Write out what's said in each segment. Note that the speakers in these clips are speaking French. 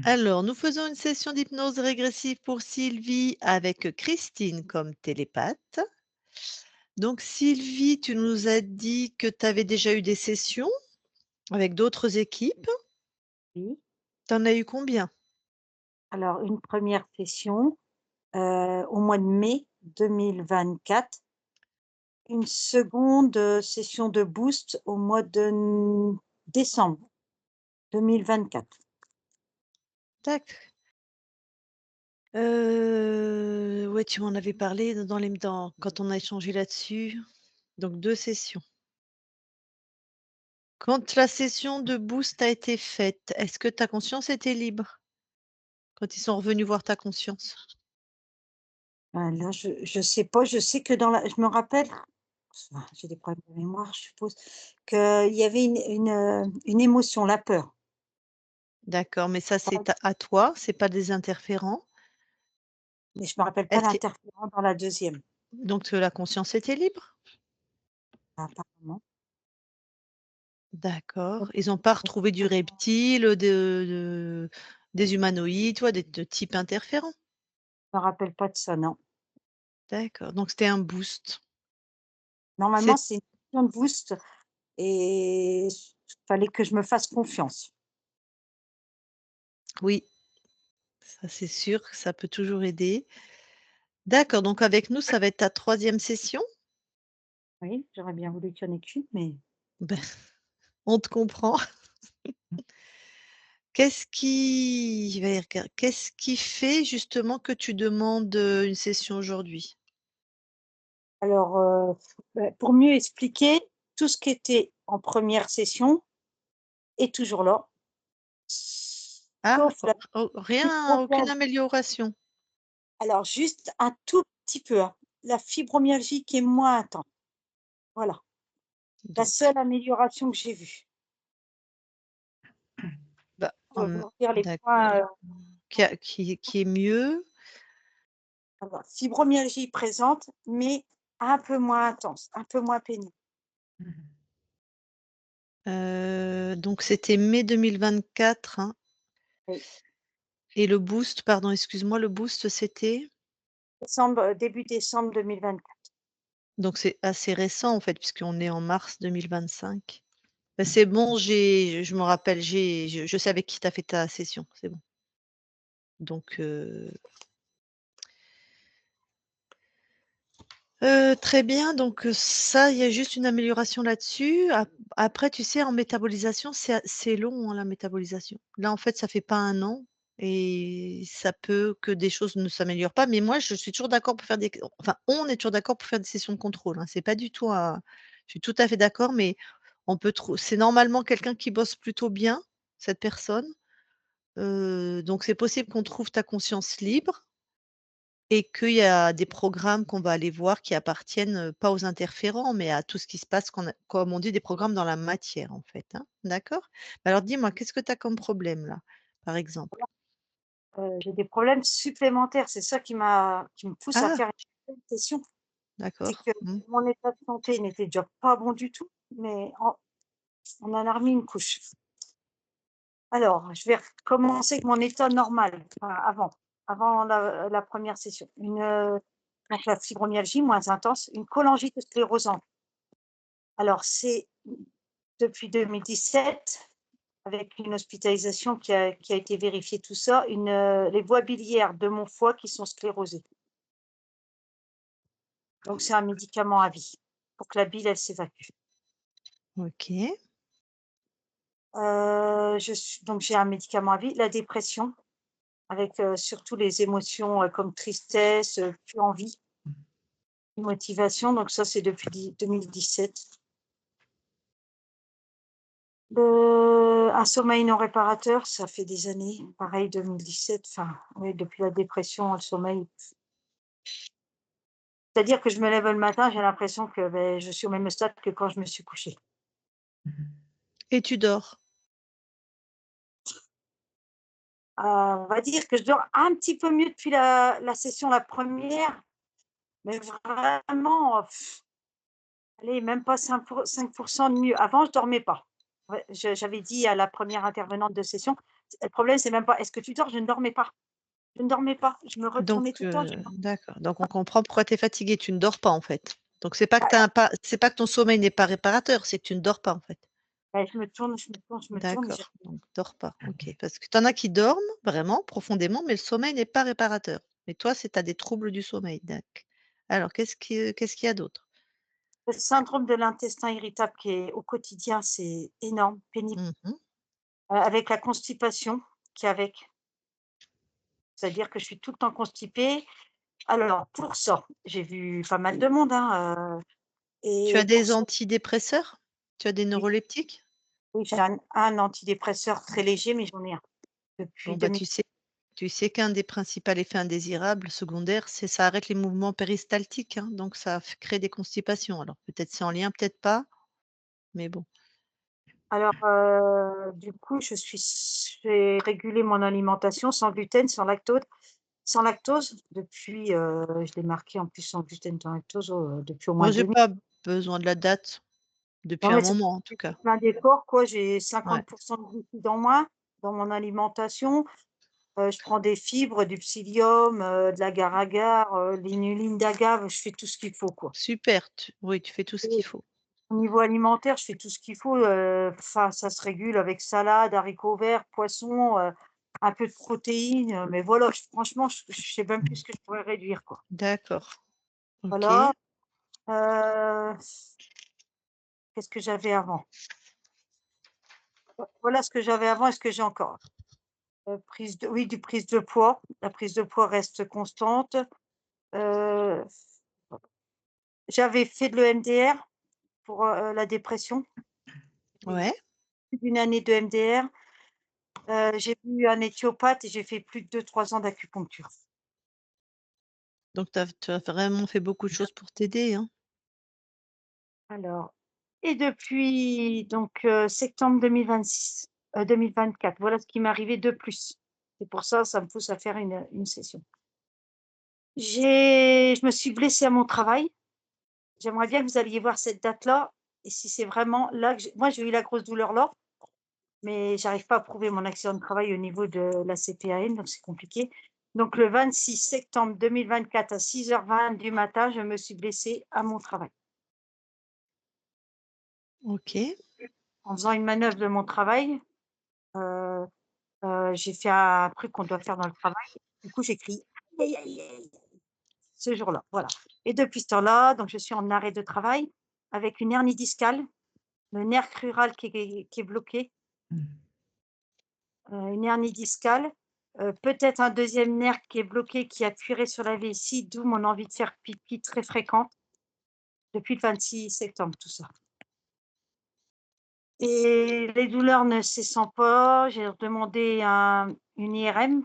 Alors, nous faisons une session d'hypnose régressive pour Sylvie avec Christine comme télépathe. Donc, Sylvie, tu nous as dit que tu avais déjà eu des sessions avec d'autres équipes. Oui. Tu en as eu combien? Alors une première session, au mois de mai 2024, une seconde, session de boost au mois de décembre 2024. Tac. Ouais, tu m'en avais parlé quand on a échangé là-dessus. Donc 2 sessions. Quand la session de boost a été faite, est-ce que ta conscience était libre? Quand ils sont revenus voir ta conscience? Là, je sais pas, je sais que dans la je me rappelle, j'ai des problèmes de mémoire, je suppose, qu'il y avait une émotion, la peur. D'accord, mais ça c'est à toi, c'est pas des interférents. Mais je me rappelle pas Est-ce que l'interférent dans la deuxième. donc la conscience était libre? Apparemment. D'accord. Ils ont pas retrouvé du reptile, des humanoïdes, tu vois, de type interférent? Je me rappelle pas de ça, non. D'accord, donc c'était un boost. Normalement, C'est c'est une session de boost et fallait que je me fasse confiance. Oui, ça c'est sûr que ça peut toujours aider. D'accord, donc avec nous, ça va être ta troisième session? Oui, j'aurais bien voulu qu'il y en ait qu'une, mais Ben, on te comprend. Qu'est-ce qui fait justement que tu demandes, une session aujourd'hui? alors, pour mieux expliquer, tout ce qui était en première session est toujours là, Ah, sauf la rien, aucune fibromyalgie. amélioration? Alors juste un tout petit peu, hein, la fibromyalgie qui est moins intense, voilà, la Donc, seule amélioration que j'ai vue. bah, Je vais vous dire les points, d'accord. Qui est mieux. alors fibromyalgie présente, mais un peu moins intense, un peu moins pénible. Donc c'était mai 2024, hein, Oui, et le boost, pardon, excuse-moi, le boost c'était? début décembre 2024. Donc c'est assez récent en fait puisqu'on est en mars 2025. Bah, c'est bon, je me rappelle, je sais avec qui tu as fait ta session, c'est bon. Donc très bien, donc ça, il y a juste une amélioration là-dessus. Après, tu sais, en métabolisation, c'est long, hein, la métabolisation. Là, en fait, ça fait pas 1 an et ça peut que des choses ne s'améliorent pas, mais moi, je suis toujours d'accord pour faire des enfin, on est toujours d'accord pour faire des sessions de contrôle, hein. C'est pas du tout un Je suis tout à fait d'accord, mais on peut trou c'est normalement quelqu'un qui bosse plutôt bien, cette personne, donc c'est possible qu'on trouve ta conscience libre et qu'il y a des programmes qu'on va aller voir qui appartiennent, pas aux interférents, mais à tout ce qui se passe comme on dit, des programmes dans la matière, en fait, hein. D'accord? Alors dis-moi, qu'est-ce que tu as comme problème là, par exemple? J'ai des problèmes supplémentaires, c'est ça qui me pousse à Ah! faire une session. C'est D'accord. que Mmh. mon état de santé n'était déjà pas bon du tout, mais on en a remis une couche. Alors, je vais recommencer avec mon état normal, enfin avant la 1re session. Donc la fibromyalgie moins intense, une cholangite sclérosante. Alors c'est depuis 2017, avec une hospitalisation qui a été vérifiée, tout ça, les voies biliaires de mon foie qui sont sclérosées. Donc c'est un médicament à vie, pour que la bile, elle s'évacue. OK. Donc j'ai un médicament à vie. La dépression, avec, surtout les émotions, comme tristesse, plus envie, motivation, donc ça c'est depuis 2017. Un sommeil non réparateur, ça fait des années, pareil 2017, enfin, oui, depuis la dépression, le sommeil, c'est-à-dire que je me lève le matin, j'ai l'impression que, je suis au même stade que quand je me suis couchée. Et tu dors? On va dire que je dors un petit peu mieux depuis la session, la première, mais vraiment, allez, même pas 5 de mieux. Avant, je dormais pas. Ouais, j'avais dit à la première intervenante de session, le problème, c'est même pas: «Est-ce que tu dors?» Je ne dormais pas. Je ne dormais pas. Je me Donc retournais tout le temps, d'accord, donc on comprend pourquoi tu es fatiguée, tu ne dors pas, en fait. Donc c'est pas que ton sommeil n'est pas réparateur, c'est que tu ne dors pas, en fait. je me tourne, je me tourne, je me tourne, D'accord, donc dors pas, OK. Parce que tu en as qui dorment vraiment profondément, mais le sommeil n'est pas réparateur. Mais toi, c'est tu as des troubles du sommeil, alors qu'est-ce qu'il y a d'autre? le syndrome de l'intestin irritable qui est au quotidien, c'est énorme, pénible, Mmh. avec la constipation qui est avec. C'est-à-dire que je suis tout le temps constipée. Alors pour ça, j'ai vu pas mal de monde, hein, Tu as et pour des ça, antidépresseurs? Tu as des oui, neuroleptiques? oui, j'ai un antidépresseur très léger, mais j'en ai un depuis Bon, bah, 2000. tu sais qu'un des principaux effets indésirables secondaires, c'est ça arrête les mouvements péristaltiques, hein, donc ça crée des constipations. Alors peut-être c'est en lien, peut-être pas, mais bon. Alors, du coup, j'ai régulé mon alimentation sans gluten, sans lactose depuis, je l'ai marqué en plus sans gluten, sans lactose, depuis au moins Moi, j'ai 2000. pas besoin de la date, Non, depuis un mais c'est moment en tout cas. plein d'efforts quoi, j'ai Ouais, 50 de glucides en moins dans mon alimentation, je prends des fibres, du psyllium, de l'agar-agar, l'inuline d'agave, je fais tout ce qu'il faut quoi. super, oui, tu fais tout ce qu'il Et faut. au niveau alimentaire, je fais tout ce qu'il faut, enfin ça se régule avec salade, haricots verts, poisson, un peu de protéines, mais voilà, franchement, je sais même plus ce que je pourrais réduire, quoi. D'accord, Voilà, OK. heu, qu'est-ce que j'avais avant? Voilà ce que j'avais avant et ce que j'ai encore. Prise de poids. La prise de poids reste constante. Heu, j'avais fait de l'EMDR pour, la dépression. J'ai fait Ouais, plus d'une année de MDR. J'ai vu un éthiopathe et j'ai fait plus de 2 3 ans d'acupuncture. donc tu as vraiment fait beaucoup de choses pour t'aider, hein? Alors et depuis donc septembre 2026 2024, voilà ce qui m'est arrivé de plus. C'est pour ça, ça me pousse à faire une session. Je me suis blessée à mon travail. J'aimerais bien que vous alliez voir cette date-là et si c'est vraiment là que j'ai eu la grosse douleur là, mais j'arrive pas à prouver mon accident de travail au niveau de la CPAM, donc c'est compliqué. Donc le 26 septembre 2024 à 6h20 du matin, je me suis blessée à mon travail. OK. En faisant une manœuvre de mon travail, heu j'ai fait un truc qu'on doit faire dans le travail. Du coup, j'ai crié: «Aïe, aïe, aïe, aïe» ce jour-là, voilà. Et depuis ce temps-là, donc je suis en arrêt de travail avec une hernie discale, le nerf crural qui est bloqué, une hernie discale, peut-être un deuxième nerf qui est bloqué, qui appuierait sur la vessie, d'où mon envie de faire pipi très fréquente depuis le 26 septembre, tout ça. Et les douleurs ne cessant pas, j'ai demandé une IRM,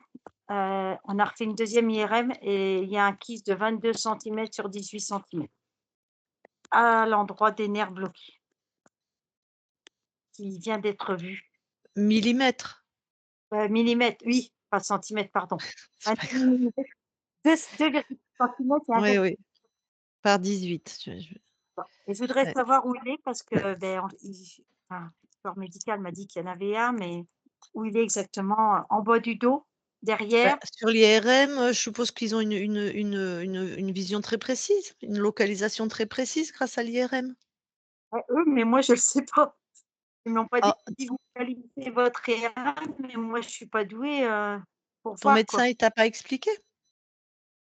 on a refait une deuxième IRM et il y a un kyste de 22 centimètres sur 18 centimètres à l'endroit des nerfs bloqués qui vient d'être vu. Millimètres? Millimètres, oui, pas centimètres, pardon. C'est pas 22 grave. millimètres, 2,8 centimètres et un Oui, quart. oui, par 18, Et je voudrais ouais. savoir où il est parce que, beh, enfin, le corps médical m'a dit qu'il y en avait un, mais où il est exactement? En bas du dos? Bah, Derrière? sur l'IRM, je suppose qu'ils ont une vision très précise, une localisation très précise grâce à l'IRM? Ouais, eux, mais moi je le sais pas. Ils m'ont pas dit: Ah, «Si vous validez votre IRM», mais moi je suis pas douée, pour ton voir quoi. médecin, il t'a pas expliqué?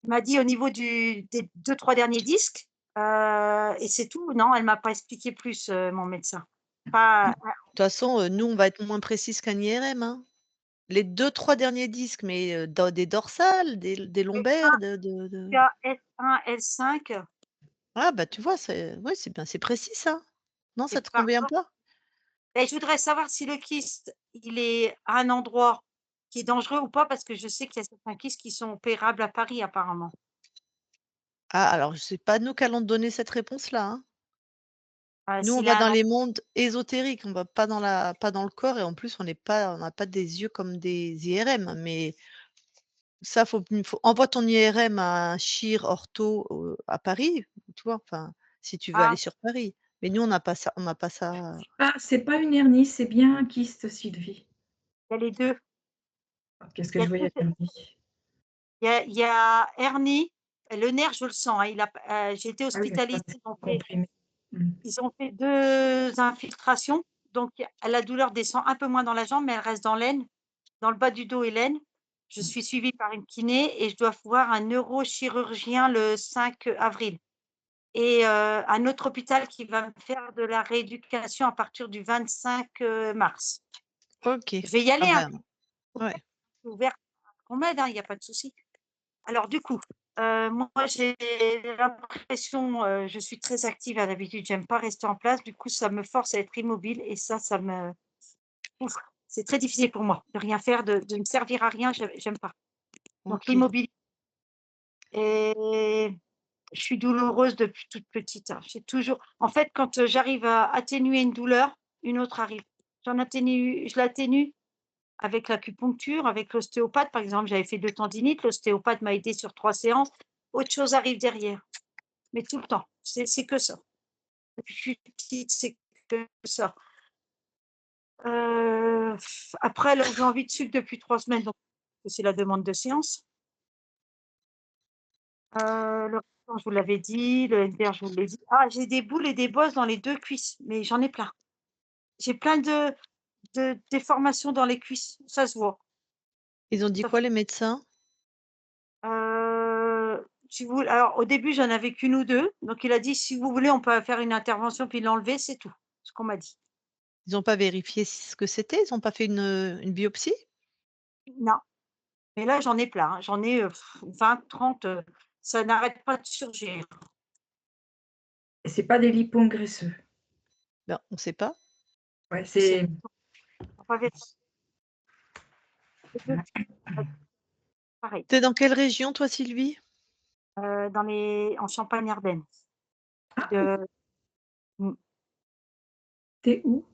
Il m'a dit au niveau des 2 3 derniers disques, et c'est tout. Non, elle m'a pas expliqué plus, mon médecin. De Pas toute façon, nous, on va être moins précise qu'un IRM, hein. Les 2 3 derniers disques, mais dans des dorsales, des lombaires, il y a S1, S5 ah bah, tu vois, c'est bien, c'est précis ça. Non, et ça te par convient contre, pas? beh, je voudrais savoir si le kyste, il est à un endroit qui est dangereux ou pas, parce que je sais qu'il y a certains kystes qui sont opérables à Paris apparemment. Ah, alors c'est pas nous qui allons te donner cette réponse-là, hein. Nous, on S'il va a dans un les mondes ésotériques, on va pas dans le corps et en plus on n'a pas des yeux comme des IRM, mais ça, envoie ton IRM à un chir ortho, à Paris, tu vois? Enfin, si tu veux aller ah, sur Paris. Mais nous, on n'a pas ça. Ah, c'est pas une hernie, c'est bien un kyste, Sylvie. il y a les 2. Qu'est-ce que Il y je a tous voyais ces comme vie? il y a hernie, le nerf je le sens, hein, j'ai été Ah oui, hospitalisée, d'accord, c'est comprimé. Mmh. ils ont fait 2 infiltrations, donc la douleur descend un peu moins dans la jambe, mais elle reste dans l'aine, dans le bas du dos et l'aine. Je Mmh. suis suivie par une kiné et je dois voir un neurochirurgien le 5 avril et un autre hôpital qui va me faire de la rééducation à partir du 25 mars. OK. Je vais y Ah aller, hein, ben, ouais. je suis ouverte qu'on m'aide, hein, il y a pas de souci. Alors du coup, moi j'ai l'impression, je suis très active à l'habitude, j'aime pas rester en place, du coup ça me force à être immobile et ça me ouf, c'est très difficile pour moi de rien faire, de me servir à rien, j'aime pas. Donc OK. l'immobilité et je suis douloureuse depuis toute petite, hein. J'ai toujours en fait, quand, j'arrive à atténuer une douleur, une autre arrive. Je l'atténue avec l'acupuncture, avec l'ostéopathe, par exemple, j'avais fait 2 tendinites, l'ostéopathe m'a aidée sur 3 séances, autre chose arrive derrière, mais tout le temps, c'est que ça. Depuis que je suis petite, c'est que ça. Heu, Après là, j'ai envie de sucre depuis 3 semaines, donc c'est la demande de séance. Le restaurant, je vous l'avais dit, le LDR, je vous l'ai dit. Ah, j'ai des boules et des bosses dans les 2 cuisses, mais j'en ai plein. J'ai plein de déformations dans les cuisses, ça se voit. Ils ont dit Ça quoi fait les médecins? si vous alors au début, j'en avais qu'1 ou 2, donc il a dit: «Si vous voulez, on peut faire une intervention puis l'enlever», c'est tout, ce qu'on m'a dit. Ils ont pas vérifié ce que c'était? Ils ont pas fait une biopsie? Non, mais là, j'en ai plein, hein, j'en ai, 20-30, ça n'arrête pas de surgir. Et c'est pas des lipomes graisseux? Ben, on sait pas. Ouais, Je sais c'est pas, les 2 pareil, Tu es dans quelle région toi, Sylvie? dans les en Champagne-Ardenne, ah oui, de mmh, tu où?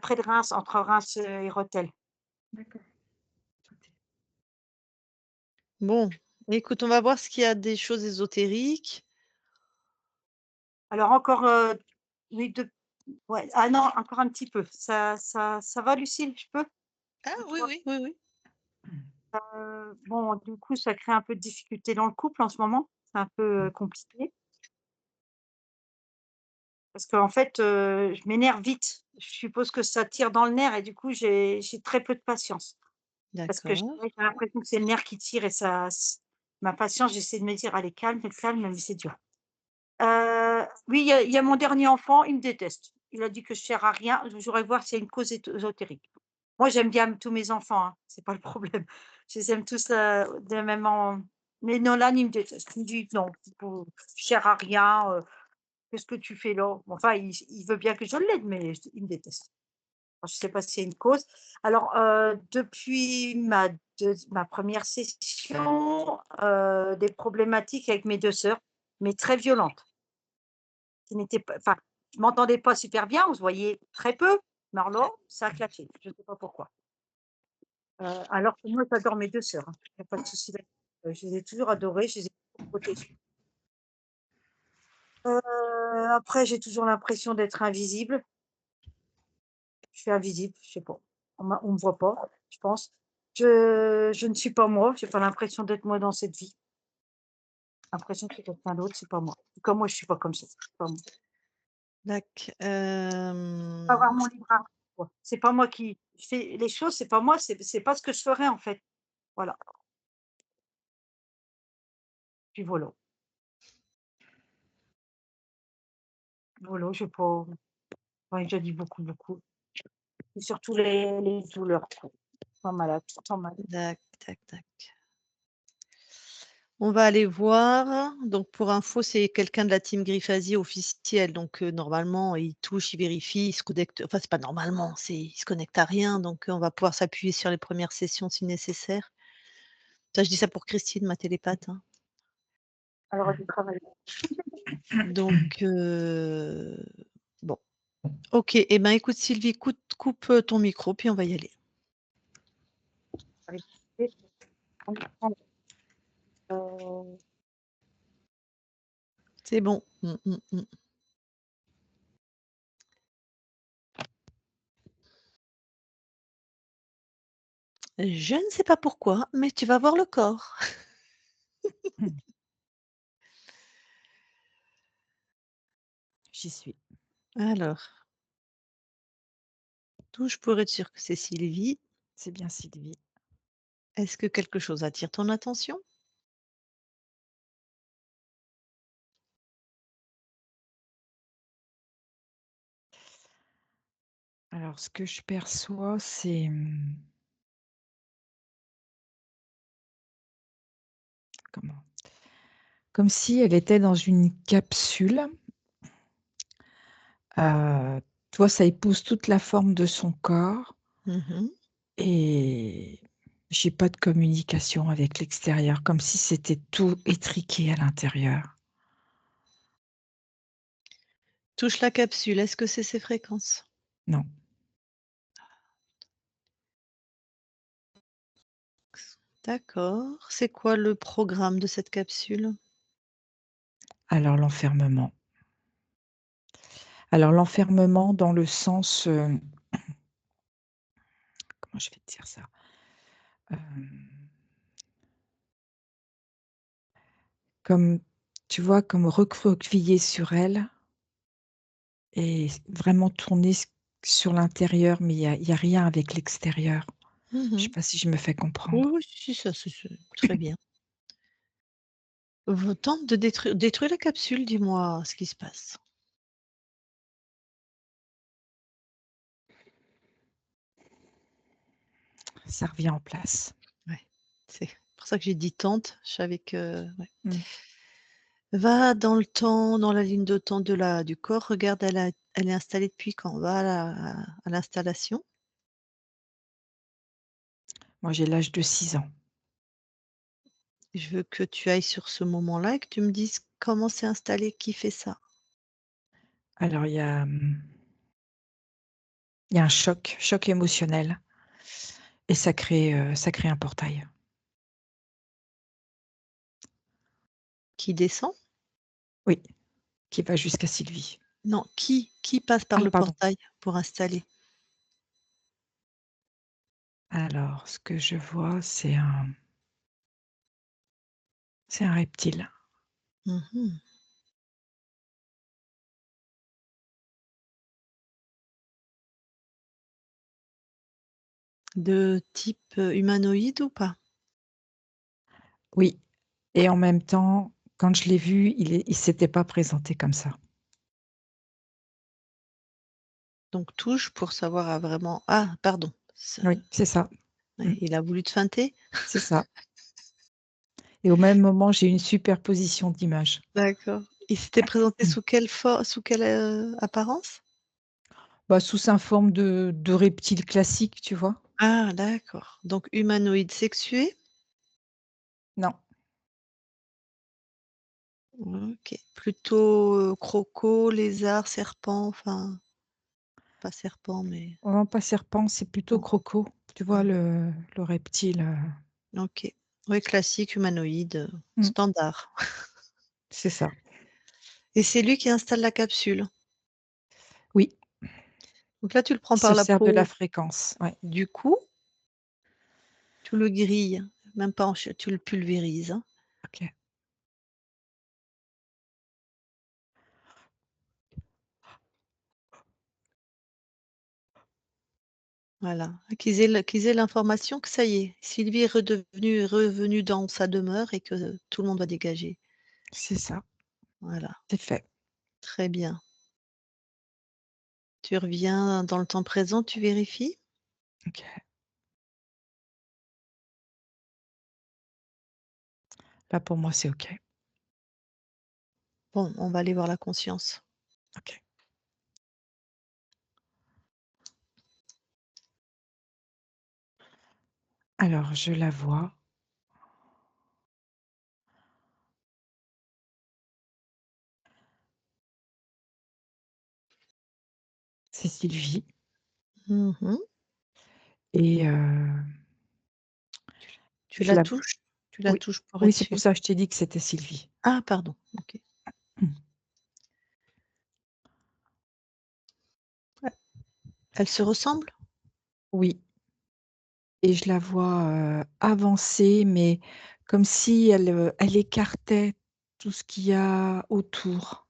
près de Reims, entre Reims, et Rethel. D'accord. Bon, écoute, on va voir ce qu'il y a des choses ésotériques. Alors encore, oui, 2 ouais, ah non, encore un petit peu. Ça va Lucile, je peux? Ah Ou oui, toi? oui, oui, oui. Bon, du coup, ça crée un peu de difficulté dans le couple en ce moment. C'est un peu, compliqué parce qu'en fait, je m'énerve vite. Je suppose que ça tire dans le nerf et du coup, j'ai très peu de patience parce que D'accord. j'ai l'impression que c'est le nerf qui tire et ça s ma patience, j'essaie de me dire: «Allez, calme, calme», mais c'est dur. Oui, il y a mon dernier enfant, il me déteste. Il a dit que je sers à rien. Je voudrais voir s'il y a une cause ésotérique. Moi, j'aime bien tous mes enfants, hein, c'est pas le problème. Je les aime tous, de même en mais Nolan, il me déteste. Il me dit: «Non, faut tu sers à rien, qu'est-ce que tu fais là?» Enfin, il veut bien que je l'aide, mais il me déteste. Alors, je sais pas s'il y a une cause. Alors, depuis ma première session, des problématiques avec mes 2 sœurs, mais très violentes. Qui n'était pas enfin, je m'entendais pas super bien, on se voyait très peu, mais alors là, ça a clashé, je sais pas pourquoi. Alors que moi j'adore mes 2 sœurs, hein, il y a pas de souci là-dessus. Je les ai toujours adorées, je les ai toujours protégées. Après j'ai toujours l'impression d'être invisible. Je suis invisible, je sais pas. On me voit pas, je pense. Je ne suis pas moi, j'ai pas l'impression d'être moi dans cette vie. L'impression que c'est quelqu'un d'autre, c'est pas moi. Comme moi je suis pas comme ça, c'est pas moi. Dac, Pas avoir mon libre arbitre, quoi. C'est pas moi qui fais les choses, c'est pas moi, c'est pas ce que je ferais en fait. Voilà, puis voilà. Voilà, j'ai pas ouais, j'ai dit beaucoup, beaucoup et surtout les douleurs, quoi. Pas malade, tout le temps mal. dac, tac, tac. On va aller voir. Donc pour info, c'est quelqu'un de la team Griffasie officiel. Donc normalement, il touche, il vérifie, il se connecte enfin c'est pas normalement, il se connecte à rien, donc on va pouvoir s'appuyer sur les premières sessions si nécessaire. Ça, je dis ça pour Christine, ma télépathe, hein. Elle aurait dû travailler. Donc bon. OK et ben, écoute Sylvie, coupe, ton micro puis on va y aller. Avec comprendre, heu, C'est bon. Mmh, mmh, mmh. Je ne sais pas pourquoi, mais tu vas voir le corps. Mmh. J'y suis. Alors, touche pour être sûr que c'est Sylvie. C'est bien Sylvie. Est-ce que quelque chose attire ton attention? Alors ce que je perçois, c'est, comment? Comme si elle était dans une capsule, tu vois, ça épouse toute la forme de son corps Mmh. et j'ai pas de communication avec l'extérieur, comme si c'était tout étriqué à l'intérieur. Touche la capsule, est-ce que c'est ses fréquences? Non. D'accord. C'est quoi le programme de cette capsule? Alors l'enfermement. Alors l'enfermement dans le sens, comment je vais te dire ça? Hem, Comme, tu vois, comme recroquevillé sur elle et vraiment tourner sur l'intérieur, mais il y a rien avec l'extérieur. Je sais Mmh. pas si je me fais Oui, comprendre. oui, si, ça c'est très bien. Tente de détruire la capsule, dis-moi ce qui se passe. Ça revient en place. Ouais, c'est pour ça que j'ai dit tente, je savais que ouais. Mmh. Va dans le temps, dans la ligne de temps du corps, regarde elle est installée depuis quand? Va à l'installation. Moi, j'ai l'âge de 6 ans. Je veux que tu ailles sur ce moment-là et que tu me dises comment c'est installé, qui fait ça? Alors il y a un choc émotionnel et ça crée un portail. Qui descend? Oui, qui va jusqu'à Sylvie. Non, qui passe par Ah le pardon. portail pour installer? Alors ce que je vois, c'est un reptile. Mmh. De type, humanoïde ou pas? Oui et en même temps, quand je l'ai vu, il s'était pas présenté comme ça. Donc touche pour savoir à vraiment ah pardon, Oui, c'est ça. ouais, Mmh, il a voulu te feinter? c'est ça et au même moment, j'ai une superposition d'images. D'accord. Il s'était présenté Mmh. sous quelle, apparence? Bah, sous sa forme de reptile classique, tu vois? Ah d'accord, donc humanoïde sexué? Non, OK. Plutôt, croco, lézard, serpent, enfin, pas serpent mais non pas serpent, c'est plutôt non. croco. Tu vois Mmh. le reptile, OK. Oui, classique, humanoïde, mmh, standard. c'est ça. Et c'est lui qui installe la capsule? Oui, Donc là, tu le prends il se par la sert de la peau fréquence, ouais. du cou, tu le grilles, même pas en tu le pulvérises, hein. OK. Voilà, qu'ils aient l'information que ça y est, Sylvie est revenue dans sa demeure et que tout le monde va dégager. C'est ça, Voilà, c'est fait. très bien. Tu reviens dans le temps présent, tu vérifies? OK. Là, pour moi, c'est OK. Bon, on va aller voir la conscience. OK. Alors je la vois, c'est Sylvie Mmh. et Tu je la la touches? Tu la oui, touches pour oui, être c'est pour sûre? ça que je t'ai dit que c'était Sylvie. Ah pardon, OK. Mmh. Ouais. Elles se ressemblent? Oui et je la vois, avancer, mais comme si elle écartait tout ce qu'il y a autour,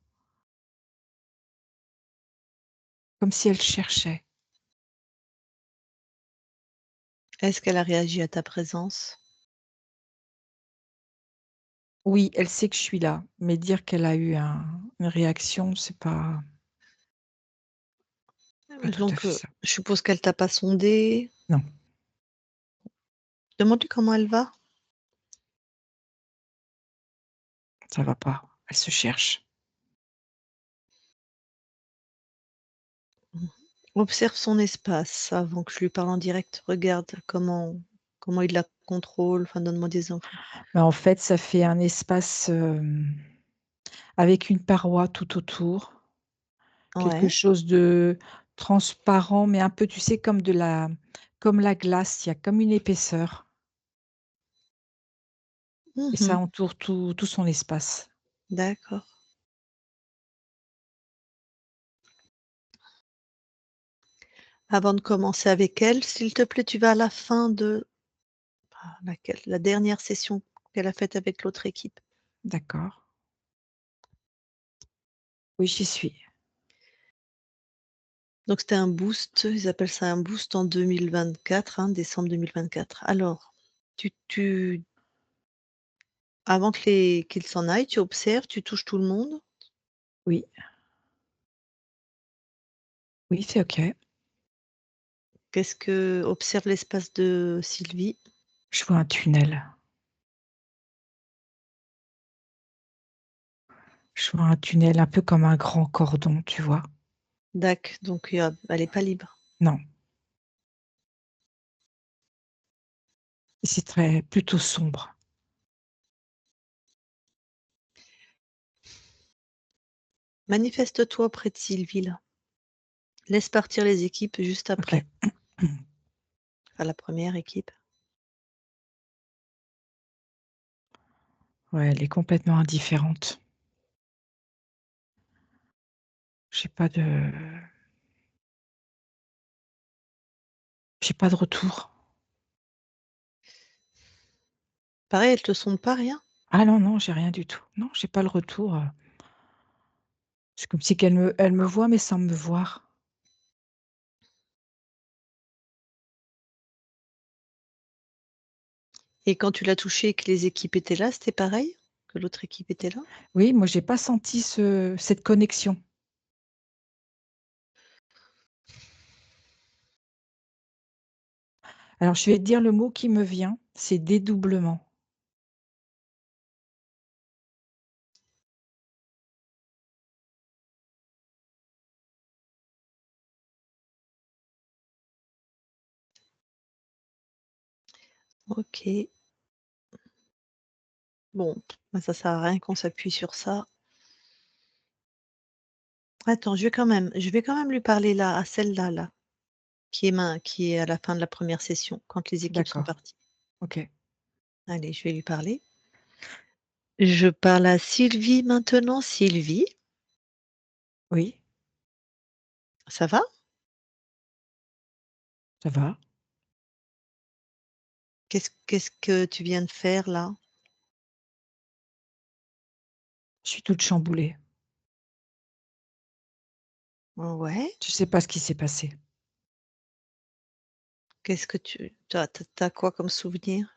comme si elle cherchait. Est-ce qu'elle a réagi à ta présence? Oui, elle sait que je suis là, mais dire qu'elle a eu une réaction, c'est pas tout à Donc, fait ça. je suppose qu'elle t'a pas sondé? Non, Demande-lui comment elle va. ça va pas, elle se cherche. Mmh. Observe son espace avant que je lui parle en direct. Regarde comment il la contrôle, enfin donne-moi des infos. Bah, en fait, ça fait un espace, avec une paroi tout autour, quelque Ouais. chose de transparent, mais un peu, tu sais, comme la glace, il y a comme une épaisseur et ça Mmh. entoure tout son espace. D'accord. Avant de commencer avec elle, s'il te plaît, tu vas à la fin de laquelle? La dernière session qu'elle a faite avec l'autre équipe. D'accord. Oui, j'y suis. Donc c'était un boost, ils appellent ça un boost en 2024, hein, décembre 2024. Alors, tu avant qu'ils s'en aillent, tu observes, tu touches tout le monde. Oui, oui, c'est OK. Observe l'espace de Sylvie. Je vois un tunnel. Je vois un tunnel un peu comme un grand cordon, tu vois? Donc elle est pas libre. Non, c'est très plutôt sombre. Manifeste-toi près de Sylvie là. Laisse partir les équipes juste OK. après. Enfin la première équipe. Ouais, elle est complètement indifférente. J'ai pas de j'ai pas de retour. Pareil, elle te sonde pas, rien? Ah non, non, j'ai rien du tout. Non, j'ai pas le retour, c'est comme si elle me voit, mais sans me voir. Et quand tu l'as touchée et que les équipes étaient là, c'était pareil? Que l'autre équipe était là? Oui, moi, j'ai pas senti cette connexion. Alors, je vais te dire le mot qui me vient, c'est dédoublement. OK. Bon, bah, ça sert à rien qu'on s'appuie sur ça. Attends, je vais quand même lui parler là, à celle-là, là, qui est à la fin de la première session, quand les équipes sont D'accord, parties. OK. Allez, je vais lui parler. Je parle à Sylvie maintenant. Sylvie, Oui, ça va? ça va. Qu'est-ce que tu viens de faire là? Je suis toute chamboulée. Ouais. Je sais pas ce qui s'est passé. Qu'est-ce que tu as quoi comme souvenir?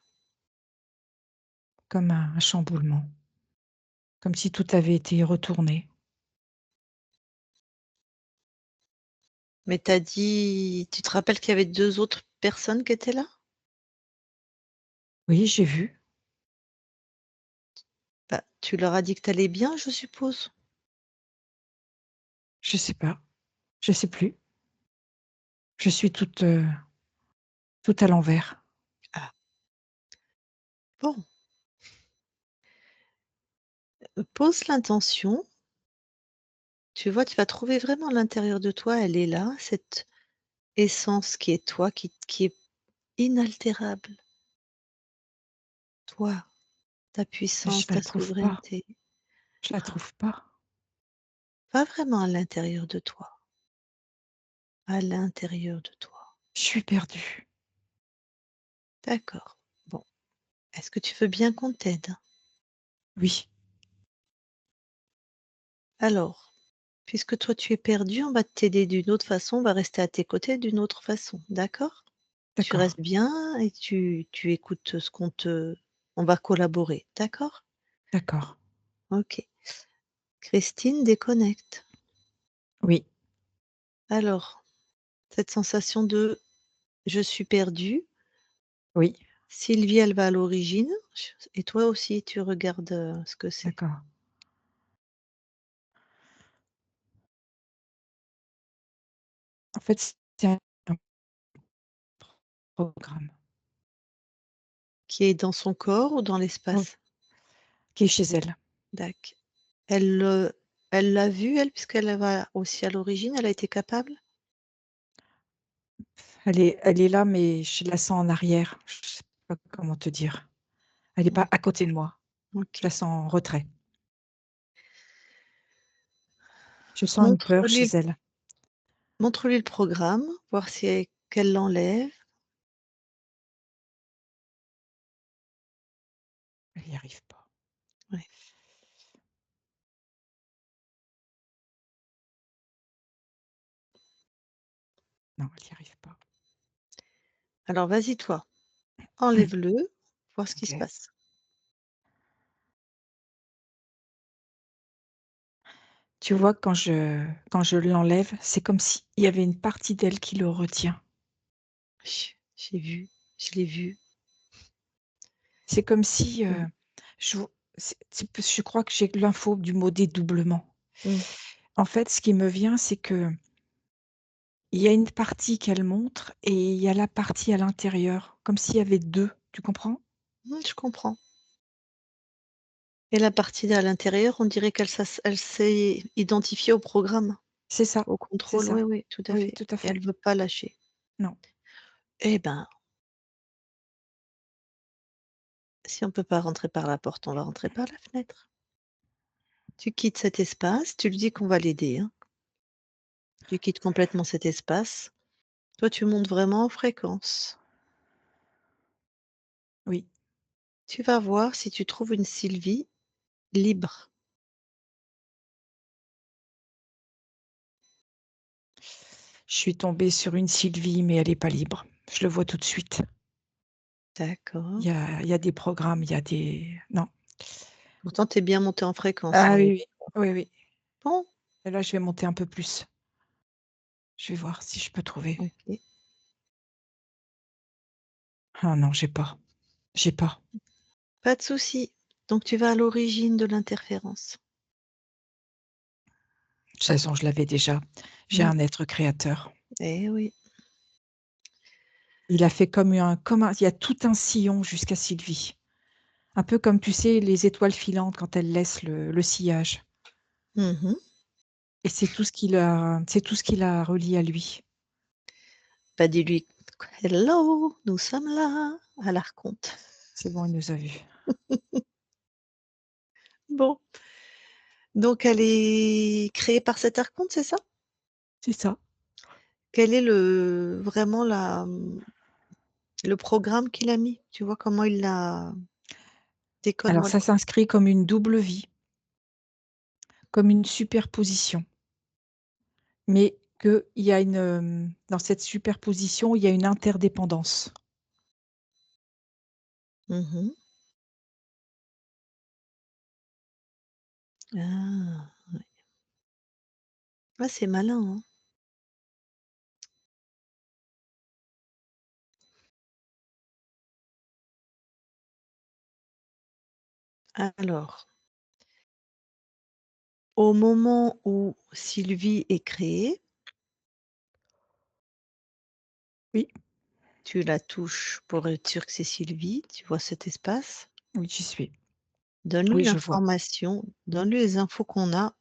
Comme un chamboulement, comme si tout avait été retourné. Mais tu te rappelles qu'il y avait 2 autres personnes qui étaient là? Oui, j'ai vu. Bah, tu leur as dit que tu allais bien, je suppose? Je sais pas, je sais plus. Je suis toute à l'envers. Ah, bon, pose l'intention. Tu vois, tu vas trouver vraiment à l'intérieur de toi, elle est là, cette essence qui est toi, qui est inaltérable. Toi, ta Mais je puissance, la ta trouve pas, souveraineté. je la trouve pas. Va vraiment à l'intérieur de toi, à l'intérieur de toi. Je suis perdue. D'accord. Bon, est-ce que tu veux bien qu'on t'aide? Oui, Alors, puisque toi tu es perdu, on va t'aider d'une autre façon, on va rester à tes côtés d'une autre façon, d'accord? Tu d'accord, restes bien et tu écoutes ce qu'on te on va collaborer, d'accord? d'accord. OK. Christine déconnecte. Oui, Alors, cette sensation de: «Je suis perdue», oui, Sylvie, elle va à l'origine et toi aussi tu regardes, ce que c'est. d'accord. En fait, c'est un programme, Qui est dans son corps ou dans oui, l'espace? qui est chez elle. Dac. Elle, elle l'a vu elle, puisqu'elle va aussi à l'origine, elle a été capable? Elle est là, mais je la sens en arrière. Je sais pas comment te dire. Elle est Mmh, pas à côté de moi. Je la OK. sens en retrait. Je sens une peur chez Montre-lui elle. montre-lui le programme, voir si qu'elle l'enlève. Elle y arrive pas. Ouais. Non, elle y arrive pas. Alors vas-y toi, enlève-le, voir ce qui se OK. passe. Tu vois, quand je l'enlève, c'est comme s'il y avait une partie d'elle qui le retient. J'ai vu, je l'ai vu. C'est comme si, Mmh. je je crois que j'ai l'info du mot dédoublement. Mmh. En fait, ce qui me vient, c'est qu'il y a une partie qu'elle montre et il y a la partie à l'intérieur, comme s'il y avait 2. Tu comprends? Mmh, je comprends et la partie à l'intérieur, on dirait elle s'est identifiée au programme, C'est ça, au c'est contrôle, ça. oui, oui, tout à Oui, fait tout à et fait. elle veut pas lâcher. Non. Eh ben, si on peut pas rentrer par la porte, on va rentrer par la fenêtre. Tu quittes cet espace, tu lui dis qu'on va l'aider, hein. Tu quittes complètement cet espace. Toi, tu montes vraiment en fréquence. Oui. Tu vas voir si tu trouves une Sylvie libre. Je suis tombée sur une Sylvie, mais elle est pas libre. Je le vois tout de suite. D'accord. Il y a des programmes, il y a des non. Pourtant, tu es bien monté en fréquence, Ah on est oui, oui. Oui, oui. bon? Et là, je vais monter un peu plus. Je vais voir si je peux trouver. OK. Ah non, j'ai pas. J'ai pas. Pas de souci. Donc tu vas à l'origine de l'interférence. De toute façon, je l'avais déjà. J'ai Mmh. un être créateur. Eh oui. Il a fait comme un il y a tout un sillon jusqu'à Sylvie. Un peu comme, tu sais, les étoiles filantes quand elles laissent le sillage Mmh. et c'est tout ce qu'il a relié à lui. Bah, dis-lui: «Hello, nous sommes là!» à la recompte. C'est bon, il nous a vus. Bon, donc elle est créée par cet archonte, c'est ça? C'est ça. Quel est vraiment le programme qu'il a mis? Tu vois comment il l'a Alors décode-moi le ça programme. s'inscrit comme une double vie, comme une superposition, mais qu'il y a dans cette superposition, il y a une interdépendance. Mmh. Ah, ouais. Ah, c'est malin, hein. Alors, au moment où Sylvie est créée, Oui, tu la touches pour être sûr que c'est Sylvie, tu vois cet espace? oui, j'y suis. Donne-lui Oui, je vois. l'information, donne-lui les infos qu'on a.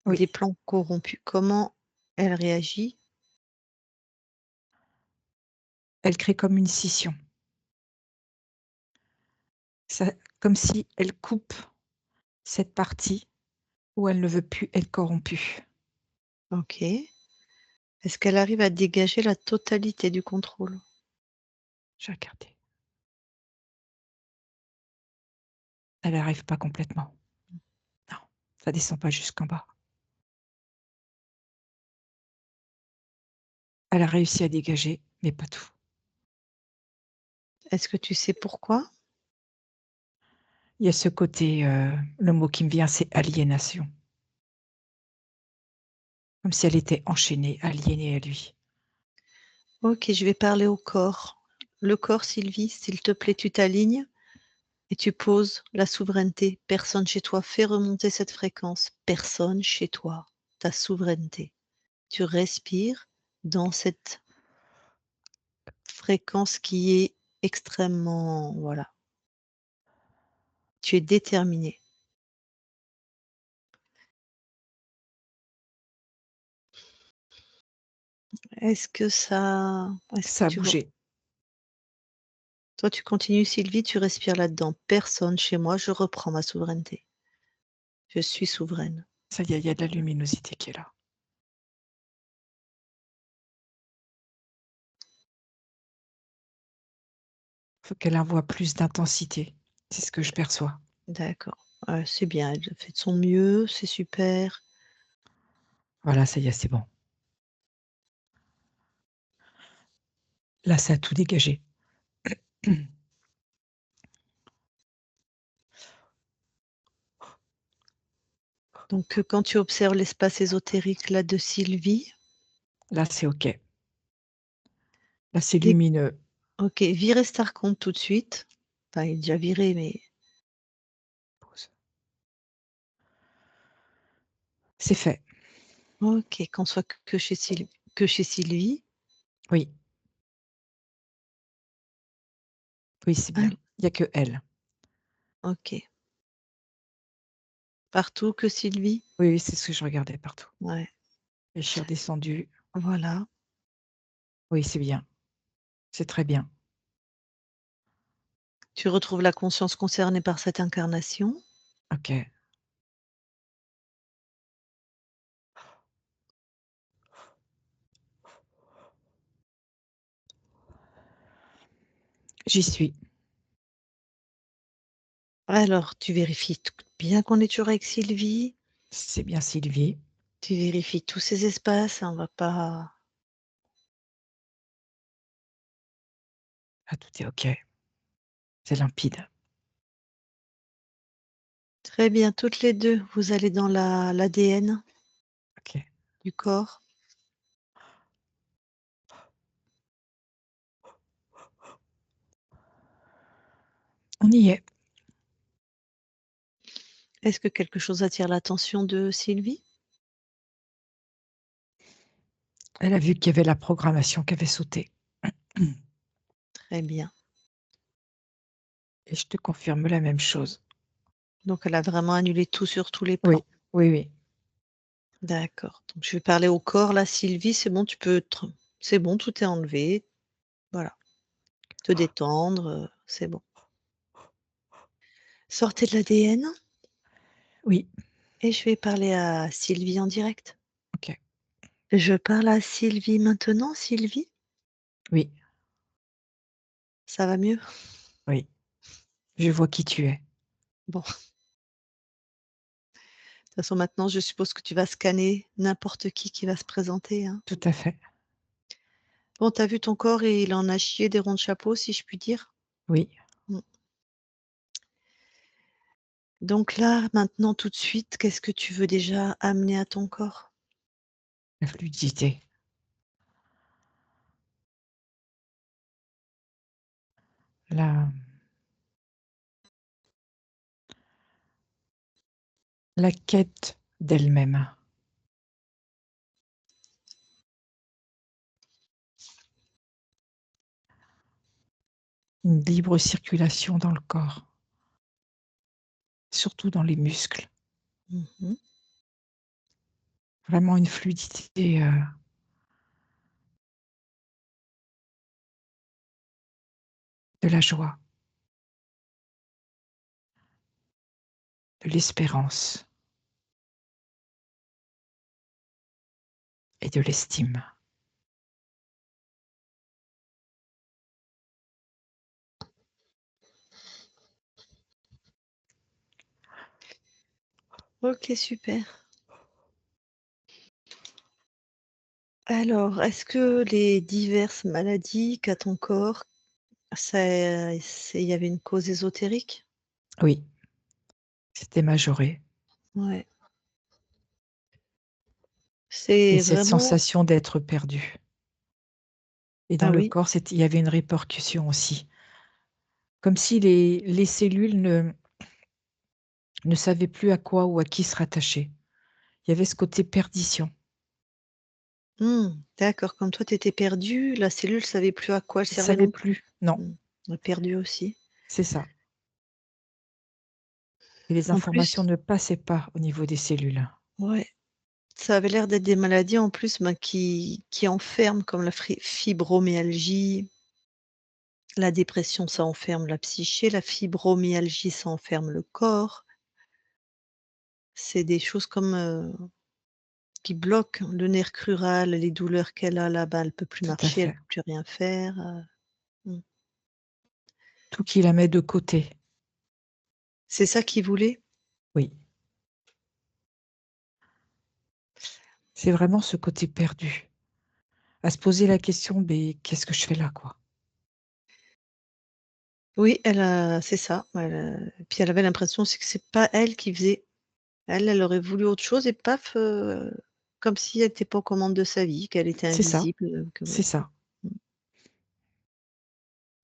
Oui, Des plans corrompus. Comment elle réagit? elle crée comme une scission. Ça comme si elle coupe cette partie où elle ne veut plus être corrompue. OK. Est-ce qu'elle arrive à dégager la totalité du contrôle? J'ai regardé. Elle arrive pas complètement. Non, ça descend pas jusqu'en bas. Elle a réussi à dégager, mais pas tout. Est-ce que tu sais pourquoi? Il y a ce côté, le mot qui me vient, c'est aliénation. Comme si elle était enchaînée, aliénée à lui. OK, je vais parler au corps. Le corps, Sylvie, s'il te plaît, tu t'alignes et tu poses la souveraineté. Personne chez toi. Fais remonter cette fréquence. Personne chez toi. Ta souveraineté. Tu respires dans cette fréquence qui est extrêmement, voilà, tu es déterminé. Est-ce que Ça a tu vois? bougé. Toi, tu continues, Sylvie, tu respires là-dedans. Personne chez moi, je reprends ma souveraineté. Je suis souveraine. Ça y est, il y a de la luminosité qui est là. Faut qu'elle envoie plus d'intensité. C'est ce que je perçois. D'accord. C'est bien, elle fait de son mieux, c'est super. Voilà, ça y est, c'est bon. Là, ça a tout dégagé. Donc, quand tu observes l'espace ésotérique là de Sylvie, Là, c'est OK. Là, c'est dès lumineux. OK, virez Starcomp tout de suite. Enfin, il est déjà viré, mais Pause. C'est fait. OK, qu'on soit que chez Sylvie. Oui, oui, c'est bien. Al Il y a que elle. OK. Partout que Sylvie? Oui, oui, c'est ce que je regardais partout. Ouais, Et je suis redescendue. voilà. Oui, c'est bien. C'est très bien. Tu retrouves la conscience concernée par cette incarnation. OK. J'y suis. Alors, tu vérifies bien qu'on est toujours avec Sylvie. C'est bien Sylvie. Tu vérifies tous ces espaces, hein, on va pas. Ah, tout est OK. C'est limpide. Très bien, toutes les 2, vous allez dans l'ADN OK. du corps. On y est. Est-ce que quelque chose attire l'attention de Sylvie? Elle a vu qu'il y avait la programmation qui avait sauté. Très bien. Et je te confirme la même chose. Donc elle a vraiment annulé tout sur tous les Oui, plans. oui, oui. D'accord. Donc je vais parler au corps là, Sylvie, c'est bon, c'est bon, tout est enlevé. Voilà. Te détendre, c'est bon. Sortez de l'ADN Oui, et je vais parler à Sylvie en direct. OK. Je parle à Sylvie maintenant, Sylvie? Oui, Ça va mieux? oui. Je vois qui tu es. Bon, de toute façon maintenant je suppose que tu vas scanner n'importe qui va se présenter, hein? Tout à fait. Bon, tu as vu ton corps et il en a chié des ronds de chapeau, si je puis dire? Oui, Mmh. Donc là, maintenant, tout de suite, qu'est-ce que tu veux déjà amener à ton corps? la fluidité. La la quête d'elle-même. Une libre circulation dans le corps, surtout dans les muscles. Mmh mh. Vraiment une fluidité, de la joie, de l'espérance et de l'estime. OK, super. Alors, est-ce que les diverses maladies qu'a ton corps, il y avait une cause ésotérique? Oui, c'était majoré Ouais. et C'est cette vraiment sensation d'être perdu et dans ah le oui? corps, il y avait une répercussion aussi. Comme si les cellules ne savaient plus à quoi ou à qui se rattacher. Il y avait ce côté perdition. Mmh, d'accord, comme toi tu étais perdue, la cellule savait plus à quoi elle Ils servait savaient non plus? plus. Non, Mmh. Ouais, perdue aussi. c'est ça et les En informations plus ne passaient pas au niveau des cellules. ouais, ça avait l'air d'être des maladies en plus, ben, qui enferment comme la fibromyalgie, la dépression ça enferme la psyché, la fibromyalgie ça enferme le corps. C'est des choses comme, qui bloquent le nerf crural, les douleurs qu'elle a là, bah, elle peut plus Tout à marcher, elle fait. peut plus rien faire, mmh. Tout qui la met de côté. C'est ça qu'il voulait? Oui, c'est vraiment ce côté perdu. À se poser la question: «Beh, qu'est-ce que je fais là, quoi?» Oui, c'est ça, puis elle avait l'impression aussi que c'est pas elle qui faisait. Elle aurait voulu autre chose et paf, comme si elle était pas aux commandes de sa vie, qu'elle était C'est ça, invisible, que c'est voilà. ça, Mmh.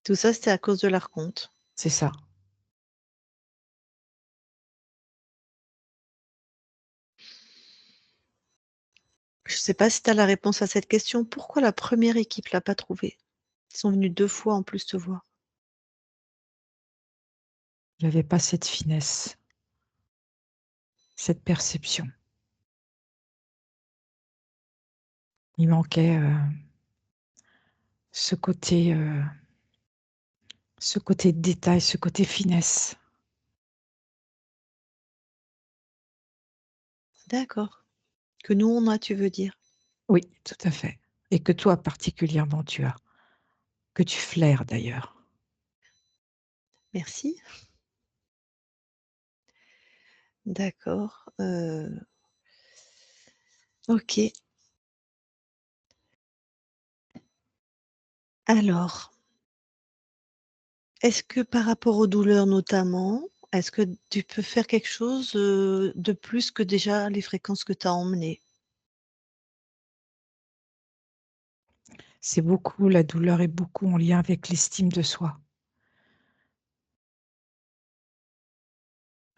Tout ça, c'était à cause de l'archonte. c'est ça. Je sais pas si tu as la réponse à cette question. Pourquoi la première équipe l'a pas trouvée? Ils sont venus 2 fois en plus te voir. Il y avait pas cette finesse, cette perception. Il manquait, ce côté, ce côté détail, ce côté finesse. D'accord. Que nous on a, tu veux dire? Oui, tout à fait et que toi particulièrement tu as, que tu flaires d'ailleurs. Merci. D'accord, OK. Alors, est-ce que par rapport aux douleurs notamment, est-ce que tu peux faire quelque chose, de plus que déjà les fréquences que tu as emmenées? C'est beaucoup la douleur est beaucoup en lien avec l'estime de soi.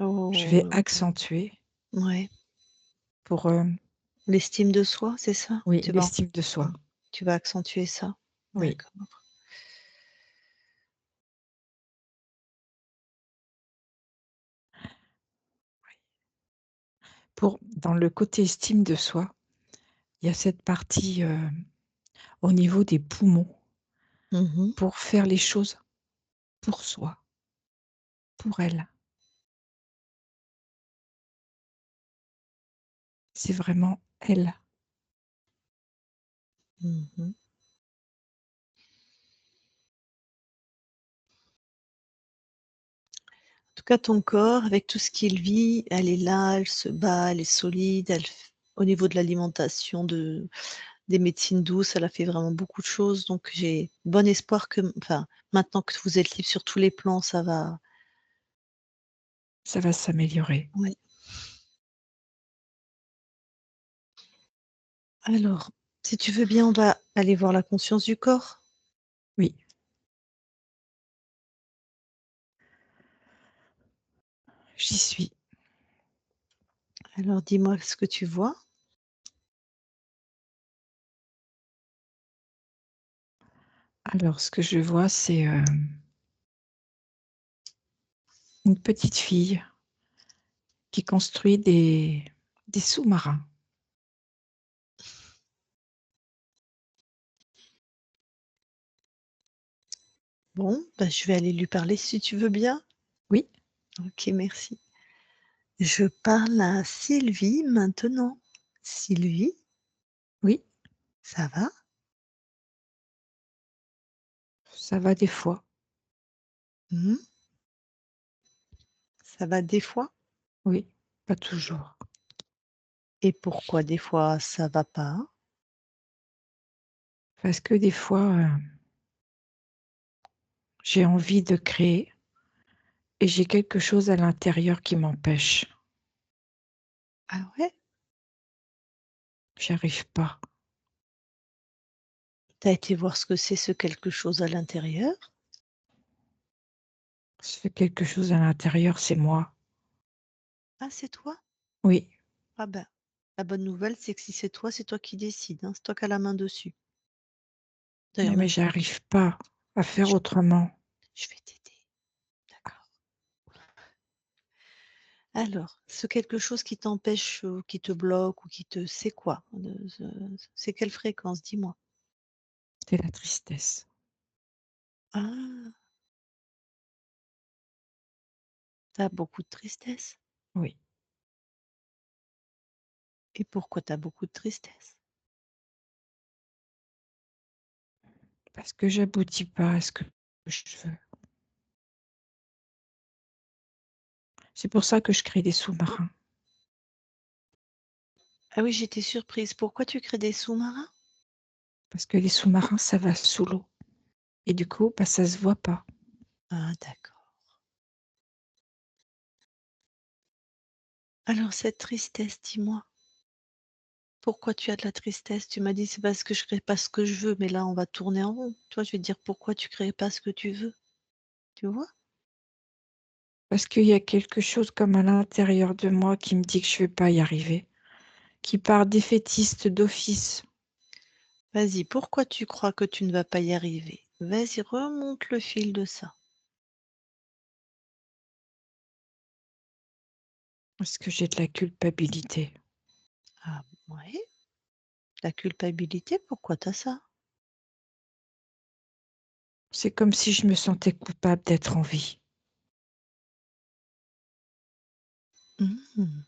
Je vais Oh, accentuer ouais. pour, L'estime de soi, c'est ça? oui, Tu vas en l'estime de mmh, soi. tu vas accentuer ça? Oui, D'accord. pour dans le côté estime de soi, il y a cette partie, au niveau des poumons, Mmh mh. pour faire les choses pour soi, pour elle. C'est vraiment elle. Mmh. En tout cas, ton corps, avec tout ce qu'il vit, elle est là, elle se bat, elle est solide, elle f au niveau de l'alimentation, des médecines douces, elle a fait vraiment beaucoup de choses, donc j'ai bon espoir que enfin, maintenant que vous êtes libre sur tous les plans, ça va Ça va s'améliorer. oui. Alors, si tu veux bien, on va aller voir la conscience du corps. Oui, j'y suis. Alors dis-moi ce que tu vois? Alors ce que je vois, c'est, une petite fille qui construit des sous-marins. Bon, bah, je vais aller lui parler si tu veux bien. Oui, OK, merci. Je parle à Sylvie maintenant. Sylvie, oui, ça va? ça va des fois. Mmh. Ça va des fois? Oui, Pas toujours. Et pourquoi des fois ça va pas? Parce que des fois, j'ai envie de créer et j'ai quelque chose à l'intérieur qui m'empêche. Ah ouais? J'y arrive pas. Tu as été voir ce que c'est ce quelque chose à l'intérieur? Ce quelque chose à l'intérieur, c'est moi. Ah, c'est toi? Oui, Ah ben, la bonne nouvelle, c'est que si c'est toi qui décides, hein, c'est toi qui as la main dessus. D'ailleurs mais même j'arrive pas à faire je autrement. je vais t'aider, d'accord. Alors, ce quelque chose qui t'empêche, qui te bloque ou qui te c'est quoi? C'est quelle fréquence? Dis-moi. C'est la tristesse. Ah, tu as beaucoup de tristesse? Oui, Et pourquoi tu as beaucoup de tristesse? parce que j'aboutis pas à ce que je veux. C'est pour ça que je crée des sous-marins. Ah oui, j'étais surprise. Pourquoi tu crées des sous-marins? Parce que les sous-marins, ça va sous l'eau et du coup, bah, ça se voit pas. Ah d'accord. Alors cette tristesse, dis-moi, pourquoi tu as de la tristesse? Tu m'as dit: «C'est parce que je crée pas ce que je veux», mais là, on va tourner en rond. Toi, je vais te dire: «Pourquoi tu crées pas ce que tu veux?» Tu vois? Parce qu'il y a quelque chose comme à l'intérieur de moi qui me dit que je vais pas y arriver, qui part défaitiste d'office. Vas-y, pourquoi tu crois que tu ne vas pas y arriver? Vas-y, remonte le fil de ça. Parce que j'ai de la culpabilité. Ah ouais, la culpabilité, pourquoi tu as ça? C'est comme si je me sentais coupable d'être en vie. Mmh.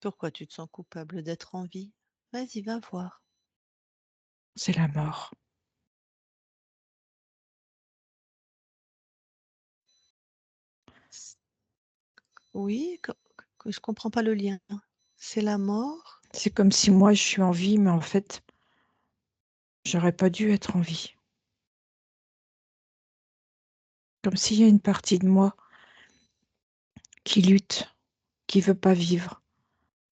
Pourquoi tu te sens coupable d'être en vie? Vas-y, va voir. C'est la mort. Oui, que je comprends pas le lien. C'est la mort? C'est comme si moi je suis en vie, mais en fait, j'aurais pas dû être en vie. Comme s'il y a une partie de moi qui lutte, qui veut pas vivre.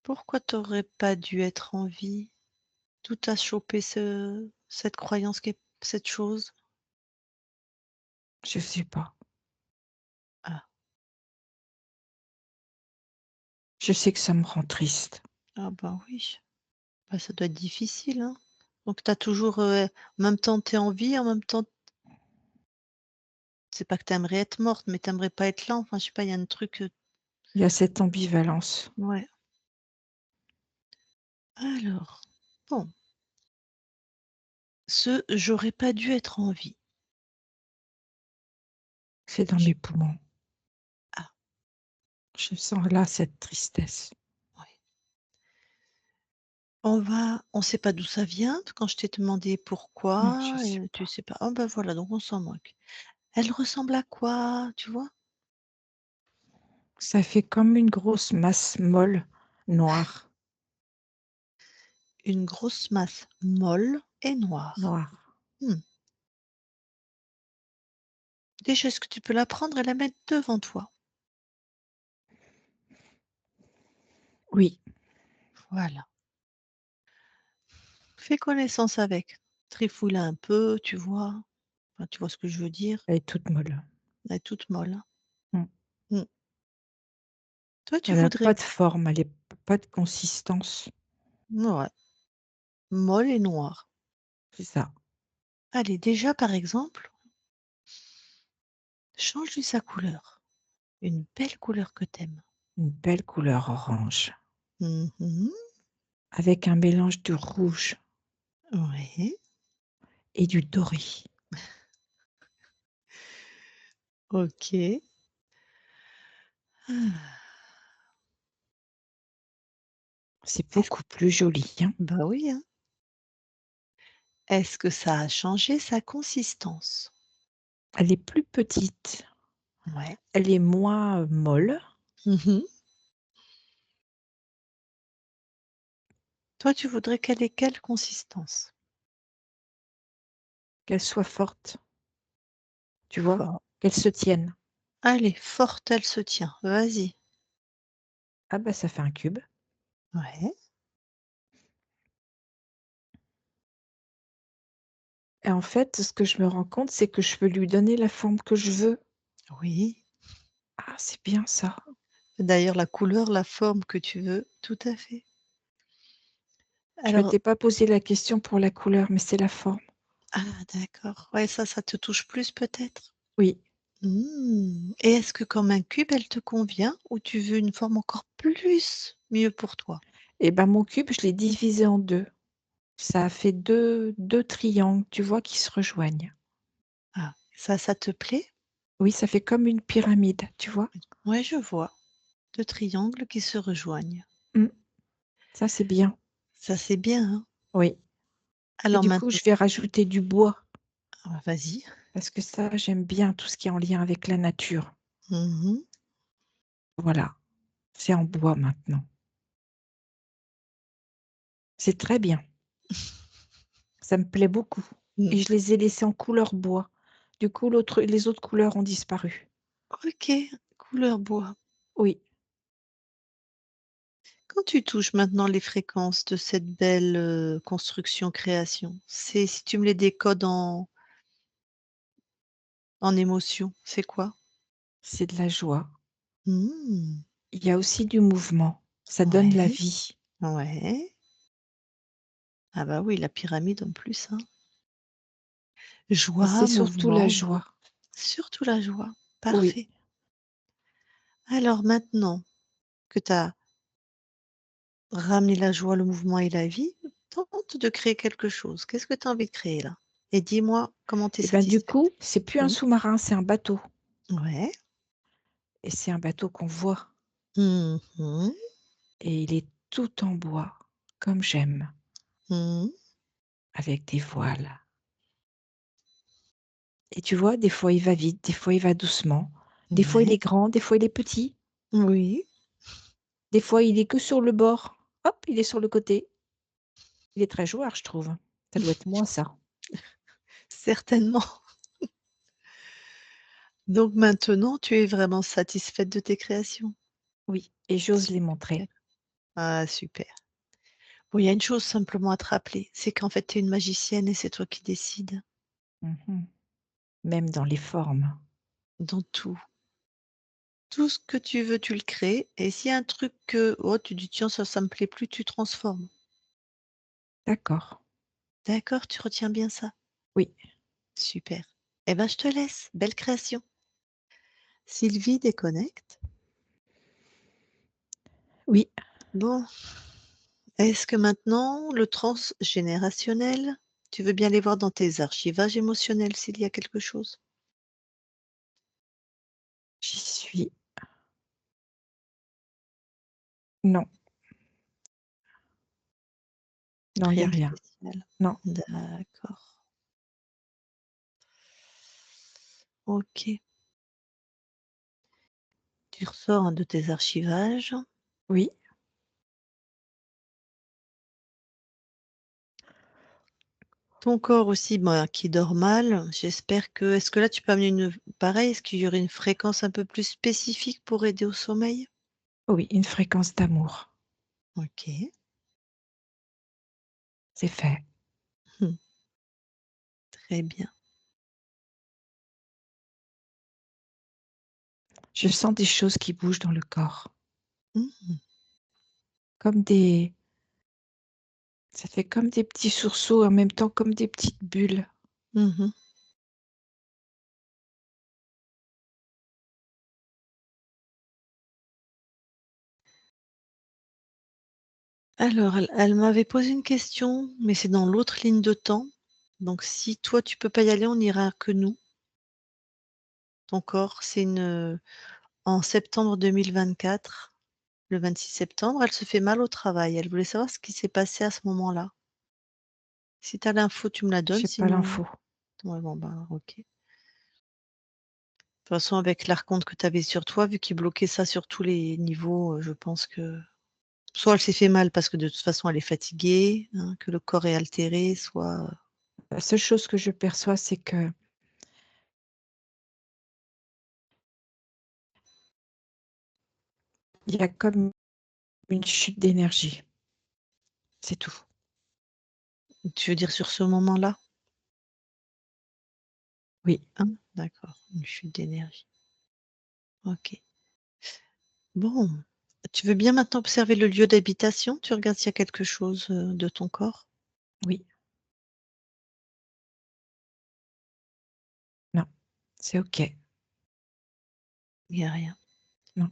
Pourquoi t'aurais pas dû être en vie? D'où tu chopé cette croyance qui est cette chose? Je sais pas. Ah, Je sais que ça me rend triste. ah bah oui, bah, ça doit être difficile, hein? Donc tu as toujours, en même temps tu es en vie, en même temps c'est pas que tu aimerais être morte, mais tu aimerais pas être là, enfin je sais pas, il y a un truc, Il y a cette ambivalence. ouais. Alors, bon, «J'aurais pas dû être en vie». C'est dans Je mes poumons. ah, Je sens là cette tristesse. ouais. On sait pas d'où ça vient, quand je t'ai demandé Non, je pourquoi, sais tu pas. sais pas. Ah bah voilà, donc on s'en moque. Elle ressemble à quoi, tu vois? Ça fait comme une grosse masse molle, noire, Une grosse masse molle et noire. noire. Mmh. Déjà, est-ce que tu peux la prendre et la mettre devant toi? Oui, Voilà. Fais connaissance avec. Trifouille-la un peu, tu vois? Enfin, tu vois ce que je veux dire? elle est toute molle. Elle est toute molle, hein. Mmh. Mmh. Toi, tu Elle a voudrais pas de forme, elle est pas de consistance. ouais, molle et noire. C'est ça, Allez, déjà, par exemple, change-lui sa couleur. Une belle couleur que t'aimes. une belle couleur orange, Aimes. Mmh. avec un mélange de rouge Ouais. et du doré. OK. Ah. C'est Est-ce beaucoup plus joli, hein. bah, oui, hein. Est-ce que ça a changé sa consistance? Elle est plus petite, Ouais. elle est moins, molle, Mmh. Toi, tu voudrais qu'elle ait quelle consistance? Qu'elle soit forte, tu vois? Fort. Qu'elle se tienne. Allez, forte, elle se tient. Vas-y. Ah bah, ça fait un cube. Ouais, Et en fait, ce que je me rends compte, c'est que je peux lui donner la forme que je veux. oui. Ah, c'est bien ça. D'ailleurs, la couleur, la forme que tu veux, tout à fait. Je Alors m'étais pas posé la question pour la couleur, mais c'est la forme. ah d'accord. Ouais, ça te touche plus peut-être? Oui. Mmh et est-ce que comme un cube, elle te convient ou tu veux une forme encore plus mieux pour toi? Et ben, mon cube, je l'ai divisé en 2. Ça a fait deux triangles, tu vois, qui se rejoignent. Ah, ça te plaît? Oui, ça fait comme une pyramide, tu vois? Ouais, je vois. 2 triangles qui se rejoignent. Mmh. Ça, c'est bien. Ça, c'est bien, hein? Oui. Et Alors du coup, je maintenant vais rajouter du bois vas-y. parce que ça, j'aime bien tout ce qui est en lien avec la nature. Mmh. Voilà, c'est en bois maintenant. C'est très bien, ça me plaît beaucoup Mmh. et je les ai laissés en couleur bois. Du coup, les autres couleurs ont disparu. OK, couleur bois. Oui, Quand tu touches maintenant les fréquences de cette belle, construction création, c'est si tu me les décodes en émotions, c'est quoi? c'est de la joie. Mmh. Il y a aussi du mouvement, ça donne la Ouais, vie ouais. Ah bah oui, la pyramide en plus, hein. et c'est Joie, surtout la mouvement, joie. surtout la joie. Oui, Parfait. Alors maintenant que tu as ramené la joie, le mouvement et la vie, tente de créer quelque chose. Qu'est-ce que tu as envie de créer là? Et dis-moi comment tu es et ben, du satisfaite. coup, c'est plus un Mmh. sous-marin, c'est un bateau Ouais. et c'est un bateau qu'on voit Mmh mh. et il est tout en bois, comme j'aime, Mmh. avec des voiles. Et tu vois, des fois il va vite, des fois il va doucement, des fois il Ouais. est grand, des fois il est petit, Oui, des fois il est que sur le bord, hop, il est sur le côté. Il est très joueur, je trouve. Ça doit être moi ça. certainement. Donc maintenant, tu es vraiment satisfaite de tes créations? Oui, et j'ose les Super. montrer. Ah super. Bon, il y a une chose simplement à te rappeler, c'est qu'en fait, tu es une magicienne et c'est toi qui décides Mmh. Même dans les formes. dans tout. Tout ce que tu veux, tu le crées et s'il y a un truc que, oh, tu dis: «Tiens, ça me plaît plus», tu transformes. D'accord. D'accord, tu retiens bien ça? Oui, Super. Eh ben, je te laisse. Belle création. Sylvie déconnecte. oui, Bon, est-ce que maintenant le transgénérationnel, tu veux bien aller voir dans tes archivages émotionnels s'il y a quelque chose? j'y suis. Non, non, il y a Rien de rien. spécial. Non, D'accord. OK. Tu ressors, de tes archivages. oui, Ton corps aussi, bah, qui dort mal, j'espère que est-ce que là tu peux amener une pareil, est-ce qu'il y aurait une fréquence un peu plus spécifique pour aider au sommeil? oui, une fréquence d'amour. OK. C'est fait. Mmh. Très bien. Je sens des choses qui bougent dans le corps, Mmh. comme des ça fait comme des petits sursauts, en même temps comme des petites bulles. Mmh. Alors elle m'avait posé une question, mais c'est dans l'autre ligne de temps. Donc si toi tu peux pas y aller, on n'ira que nous. Ton corps, c'est en septembre 2024, le 26 septembre, elle se fait mal au travail. Elle voulait savoir ce qui s'est passé à ce moment-là. Si tu as l'info, tu me la donnes, J'ai pas sinon l'info. ouais, bon, ben, OK. De toute façon, avec l'archonte que tu avais sur toi, vu qu'il bloquait ça sur tous les niveaux, je pense que Soit elle s'est fait mal parce que de toute façon elle est fatiguée, hein, que le corps est altéré, soit La seule chose que je perçois, c'est qu'il y a comme une chute d'énergie. C'est tout. tu veux dire sur ce moment-là? Oui, Hein? D'accord, une chute d'énergie. OK. Bon, tu veux bien maintenant observer le lieu d'habitation? Tu regardes s'il y a quelque chose, de ton corps? oui, non, c'est OK. Il y a rien. Non.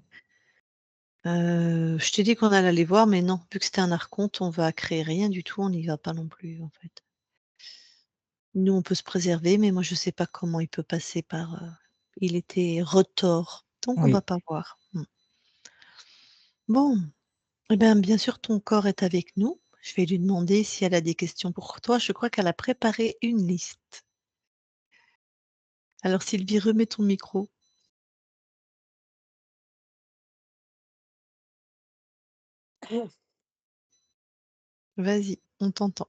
Je t'ai dit qu'on allait aller voir, mais non, vu que c'était un archonte, on va créer rien du tout, on n'y va pas non plus, en fait. Nous, on peut se préserver, mais moi, je sais pas comment il peut passer par, il était retors, donc on va Oui, pas voir. Bon, eh ben, bien sûr, ton corps est avec nous. Je vais lui demander si elle a des questions pour toi. Je crois qu'elle a préparé une liste. Alors Sylvie, remets ton micro. Vas-y, on t'entend.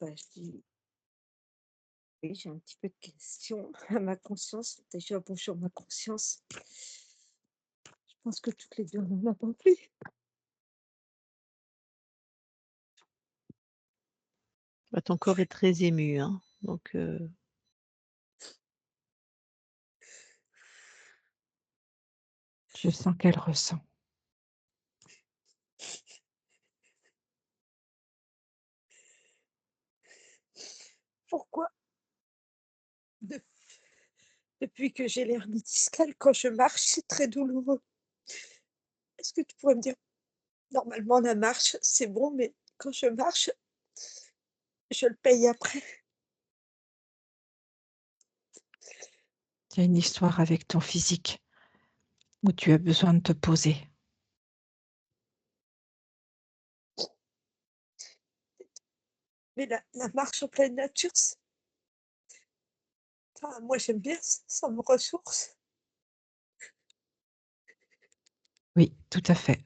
Bah, je dis oui, j'ai un petit peu de questions à ma conscience. Déjà, bonjour ma conscience. Je pense que toutes les deux, on en a pas plus. Bah, ton corps est très ému, hein, donc je sens qu'elle ressent. Pourquoi, de- depuis que j'ai l'hernie discale, quand je marche, c'est très douloureux. Est-ce que tu pourrais me dire, normalement, la marche, c'est bon, mais quand je marche, je le paye après. Il y a une histoire avec ton physique où tu as besoin de te poser. Mais la marche en pleine nature, enfin, moi, j'aime bien, ça me ressource. Oui, tout à fait.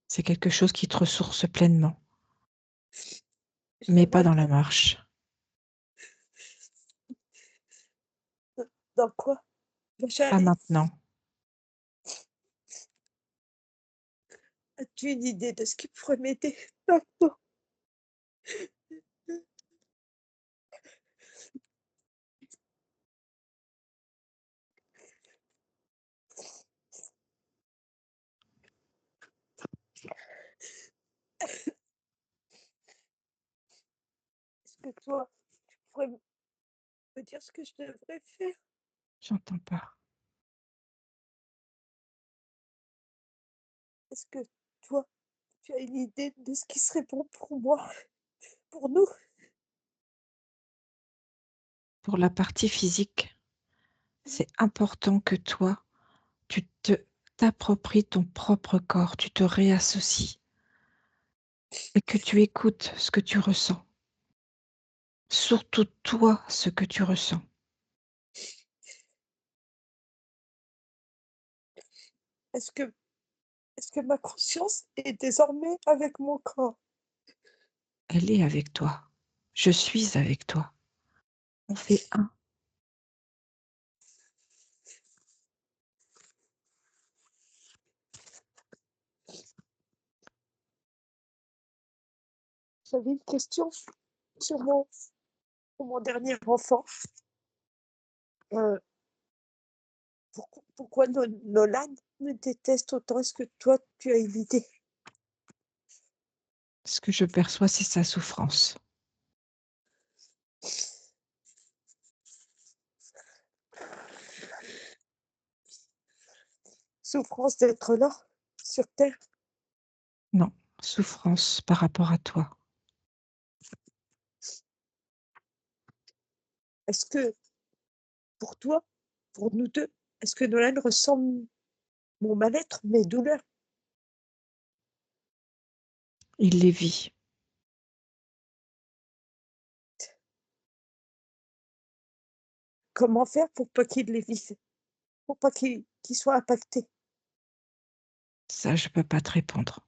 C'est quelque chose qui te ressource pleinement, mais pas J'aimerais dans la bien. marche. Dans quoi? Ben, Pas maintenant. As-tu une idée de ce qui pourrait m'aider maintenant? Est-ce que toi, tu pourrais me dire ce que je devrais faire? J'entends pas. Est-ce que toi, tu as une idée de ce qui serait bon pour moi, pour nous? Pour la partie physique, c'est important que toi, tu t'appropries ton propre corps, tu te réassocies et que tu écoutes ce que tu ressens. Surtout toi, ce que tu ressens. Est-ce que, est-ce que ma conscience est désormais avec mon corps? Elle est avec toi. Je suis avec toi. On fait un. J'avais une question sur mon dernier enfant. Euh, pourquoi Nolan me déteste autant? Est-ce que toi, tu as une idée? Ce que je perçois, c'est sa souffrance. Souffrance d'être là, sur Terre? Non, souffrance par rapport à toi. Est-ce que, pour toi, pour nous deux, est-ce que Nolan ressent mon mal-être, mes douleurs? Il les vit. Comment faire pour pas qu'il les vive? Pour pas qu'il soit impacté? Ça, je peux pas te répondre.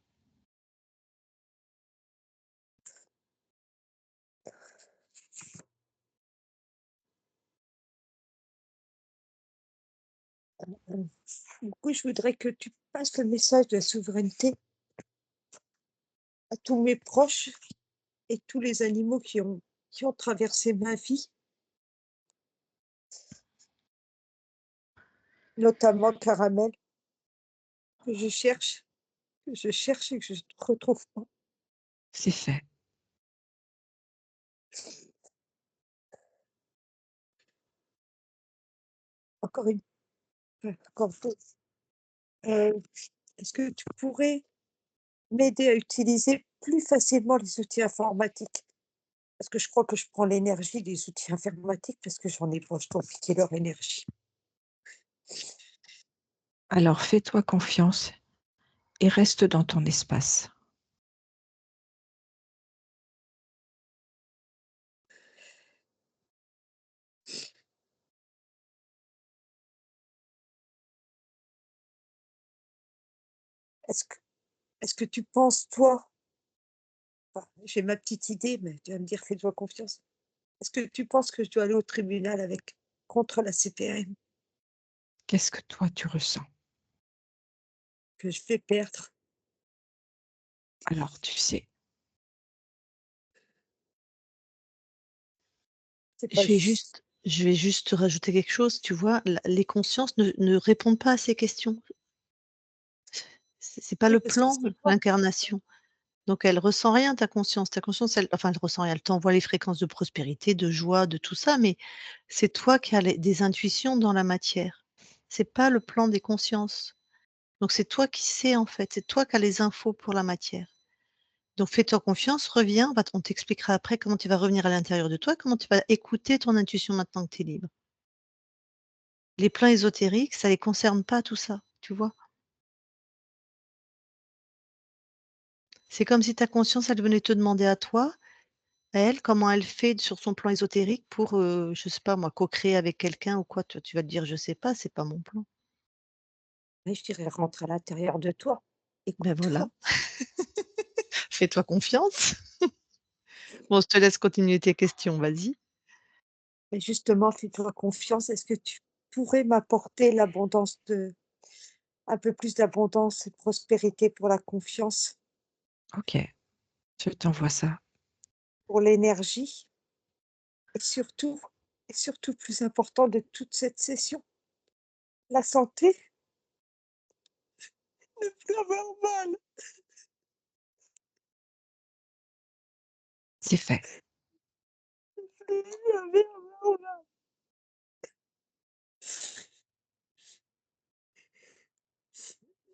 Du coup, je voudrais que tu passes le message de la souveraineté à tous mes proches et tous les animaux qui ont traversé ma vie, notamment Caramel, que je cherche et que je ne retrouve pas. C'est fait. Encore une encore deux. Est-ce que tu pourrais m'aider à utiliser plus facilement les outils informatiques? Parce que je crois que je prends l'énergie des outils informatiques parce que j'en ai pour je dois piquer leur énergie. Alors fais-toi confiance et reste dans ton espace. Est-ce que est-ce que tu penses, toi, enfin, j'ai ma petite idée, mais tu vas me dire: «Fais-toi confiance». Est-ce que tu penses que je dois aller au tribunal avec contre la CPAM, Qu'est-ce que toi tu ressens? que je vais perdre? Alors tu sais, C'est pas juste. Je vais juste te rajouter quelque chose, tu vois? La Les consciences ne répondent pas à ces questions. C'est pas Oui, le parce que plan, c'est toi. l'incarnation. Donc elle ressent rien ta conscience. Ta conscience, elle ressent rien. Elle t'envoie les fréquences de prospérité, de joie, de tout ça, mais c'est toi qui as des intuitions dans la matière. C'est pas le plan des consciences. Donc c'est toi qui sais, en fait, c'est toi qui as les infos pour la matière. Donc fais-toi confiance, reviens, on t'expliquera après comment tu vas revenir à l'intérieur de toi, comment tu vas écouter ton intuition maintenant que tu es libre. Les plans ésotériques, ça les concerne pas tout ça, tu vois? C'est comme si ta conscience, elle venait te demander à toi, à elle, comment elle fait sur son plan ésotérique pour, je sais pas moi, co-créer avec quelqu'un ou quoi. Toi, tu vas te dire: «Je sais pas, c'est pas mon plan». Mais je dirais: «Rentre à l'intérieur de toi, Ben voilà, écoute-toi». fais-toi confiance. Bon, je te laisse continuer tes questions, vas-y. Mais justement, fais-toi confiance. Est-ce que tu pourrais m'apporter un peu plus d'abondance et de prospérité pour la confiance, OK, je t'envoie ça. pour l'énergie et surtout plus important de toute cette session, la santé? Ne plus avoir mal, C'est fait. ne plus jamais avoir mal.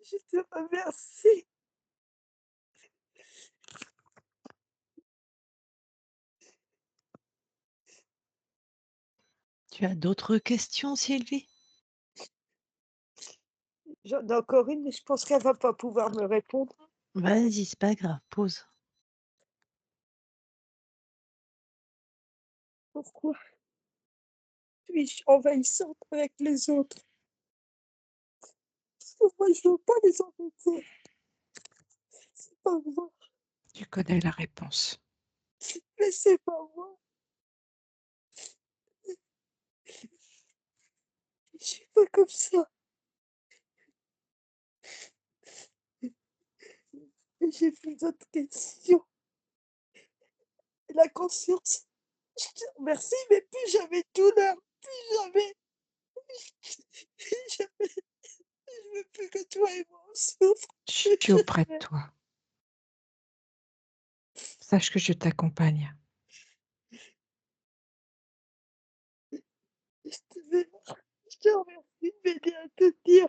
Je te remercie. Tu as d'autres questions, Sylvie? J'en ai encore une, mais je pense qu'elle va pas pouvoir me répondre. Vas-y, c'est pas grave, pose. Pourquoi suis-je envahissante avec les autres? Parce que moi, je veux pas les embêter. C'est pas moi, Tu connais la réponse. mais c'est pas moi. Je suis pas comme ça. Et j'ai plus d'autres questions. Et la conscience, je te remercie, mais plus jamais de douleur, plus jamais, plus jamais. Je veux plus que toi et moi on souffre, Je plus suis auprès de jamais. toi. Sache que je t'accompagne. Je te je te remercie de m'aider à te dire.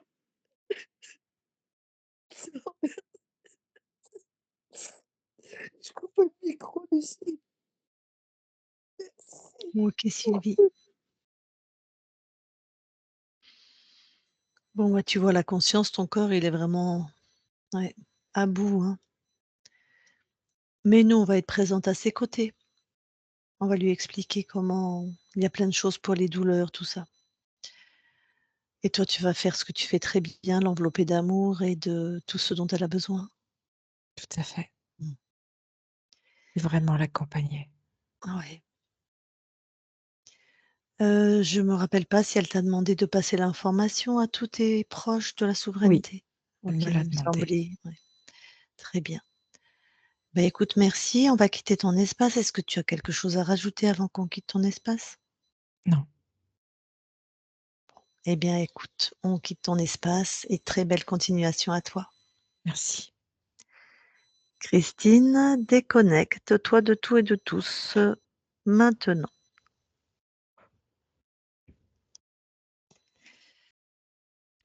Je coupe le micro, Lucie. Merci. OK, Sylvie. Bon, bah, tu vois la conscience, ton corps, il est vraiment, ouais, à bout, hein. Mais nous, on va être présente à ses côtés. On va lui expliquer comment il y a plein de choses pour les douleurs, tout ça. Et toi, tu vas faire ce que tu fais très bien, l'envelopper d'amour et de tout ce dont elle a besoin. Tout à fait. Mmh. Et vraiment l'accompagner. Ouais. Je me rappelle pas si elle t'a demandé de passer l'information à tous tes proches de la Oui, souveraineté? elle OK, me l'a il me demandé. semblait, ouais. Très bien. Bah, écoute, merci, on va quitter ton espace. Est-ce que tu as quelque chose à rajouter avant qu'on quitte ton espace? Non, Eh bien, écoute, on quitte ton espace et très belle continuation à toi. merci. Christine, déconnecte-toi de tout et de tous, maintenant.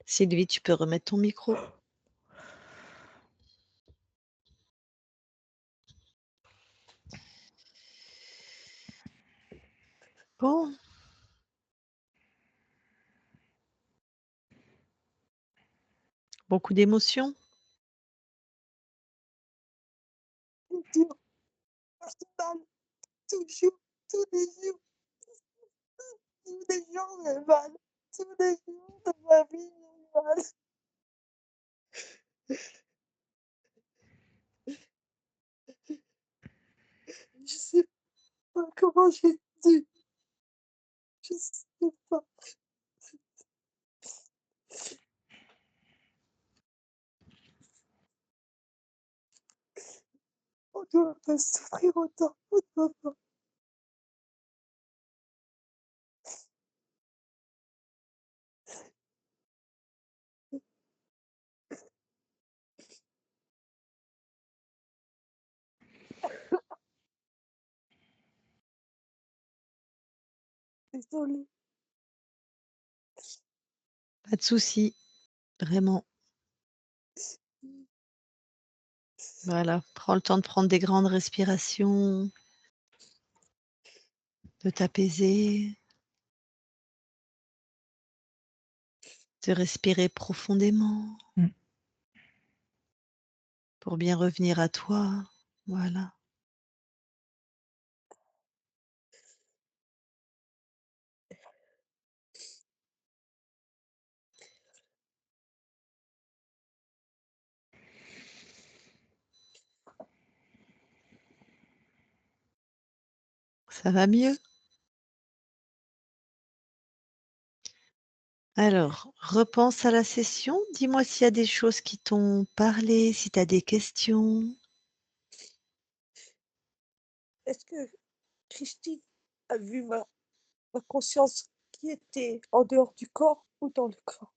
Sylvie, tu peux remettre ton micro? Bon, beaucoup d'émotions? C'est dur, j'ai mal, toujours, tous les jours, tous les jours, j'ai mal. Tous les jours de ma vie, j'ai mal. Je sais pas comment j'ai dû. Je sais pas. On doit pas souffrir autant. On doit pas. Désolée. Pas de souci, vraiment. Voilà, prends le temps de prendre des grandes respirations, de t'apaiser, de respirer profondément Mmh. pour bien revenir à toi. Voilà, ça va mieux? Alors, repense à la session. Dis-moi s'il y a des choses qui t'ont parlé, si tu as des questions. Est-ce que Christine a vu ma conscience qui était en dehors du corps ou dans le corps?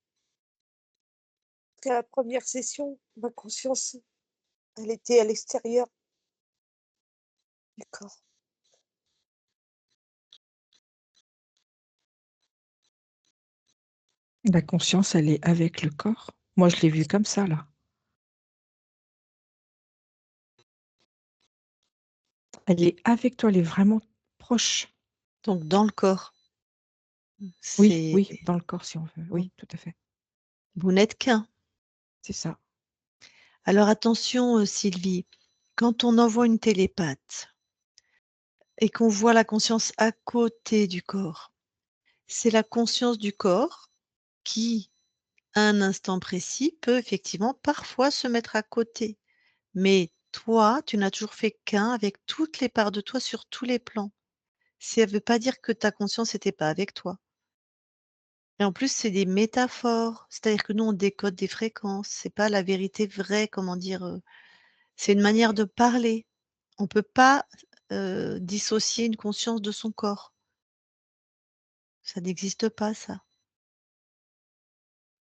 Parce qu'à la première session, ma conscience, elle était à l'extérieur du corps. La conscience, elle est avec le corps. Moi, je l'ai vue comme ça, là. Elle est avec toi, elle est vraiment proche. Donc dans le corps. Oui, C'est oui, dans le corps, si on veut. mmh, Oui, tout à fait. vous n'êtes qu'un. C'est ça. Alors attention, Sylvie, quand on envoie une télépathe et qu'on voit la conscience à côté du corps, c'est la conscience du corps qui, à un instant précis, peut effectivement parfois se mettre à côté. Mais toi, tu n'as toujours fait qu'un avec toutes les parts de toi sur tous les plans. Ça ne veut pas dire que ta conscience n'était pas avec toi. Et en plus, c'est des métaphores, c'est-à-dire que nous, on décode des fréquences, c'est pas la vérité vraie, comment dire, c'est une manière de parler. On peut pas, dissocier une conscience de son corps. Ça n'existe pas ça.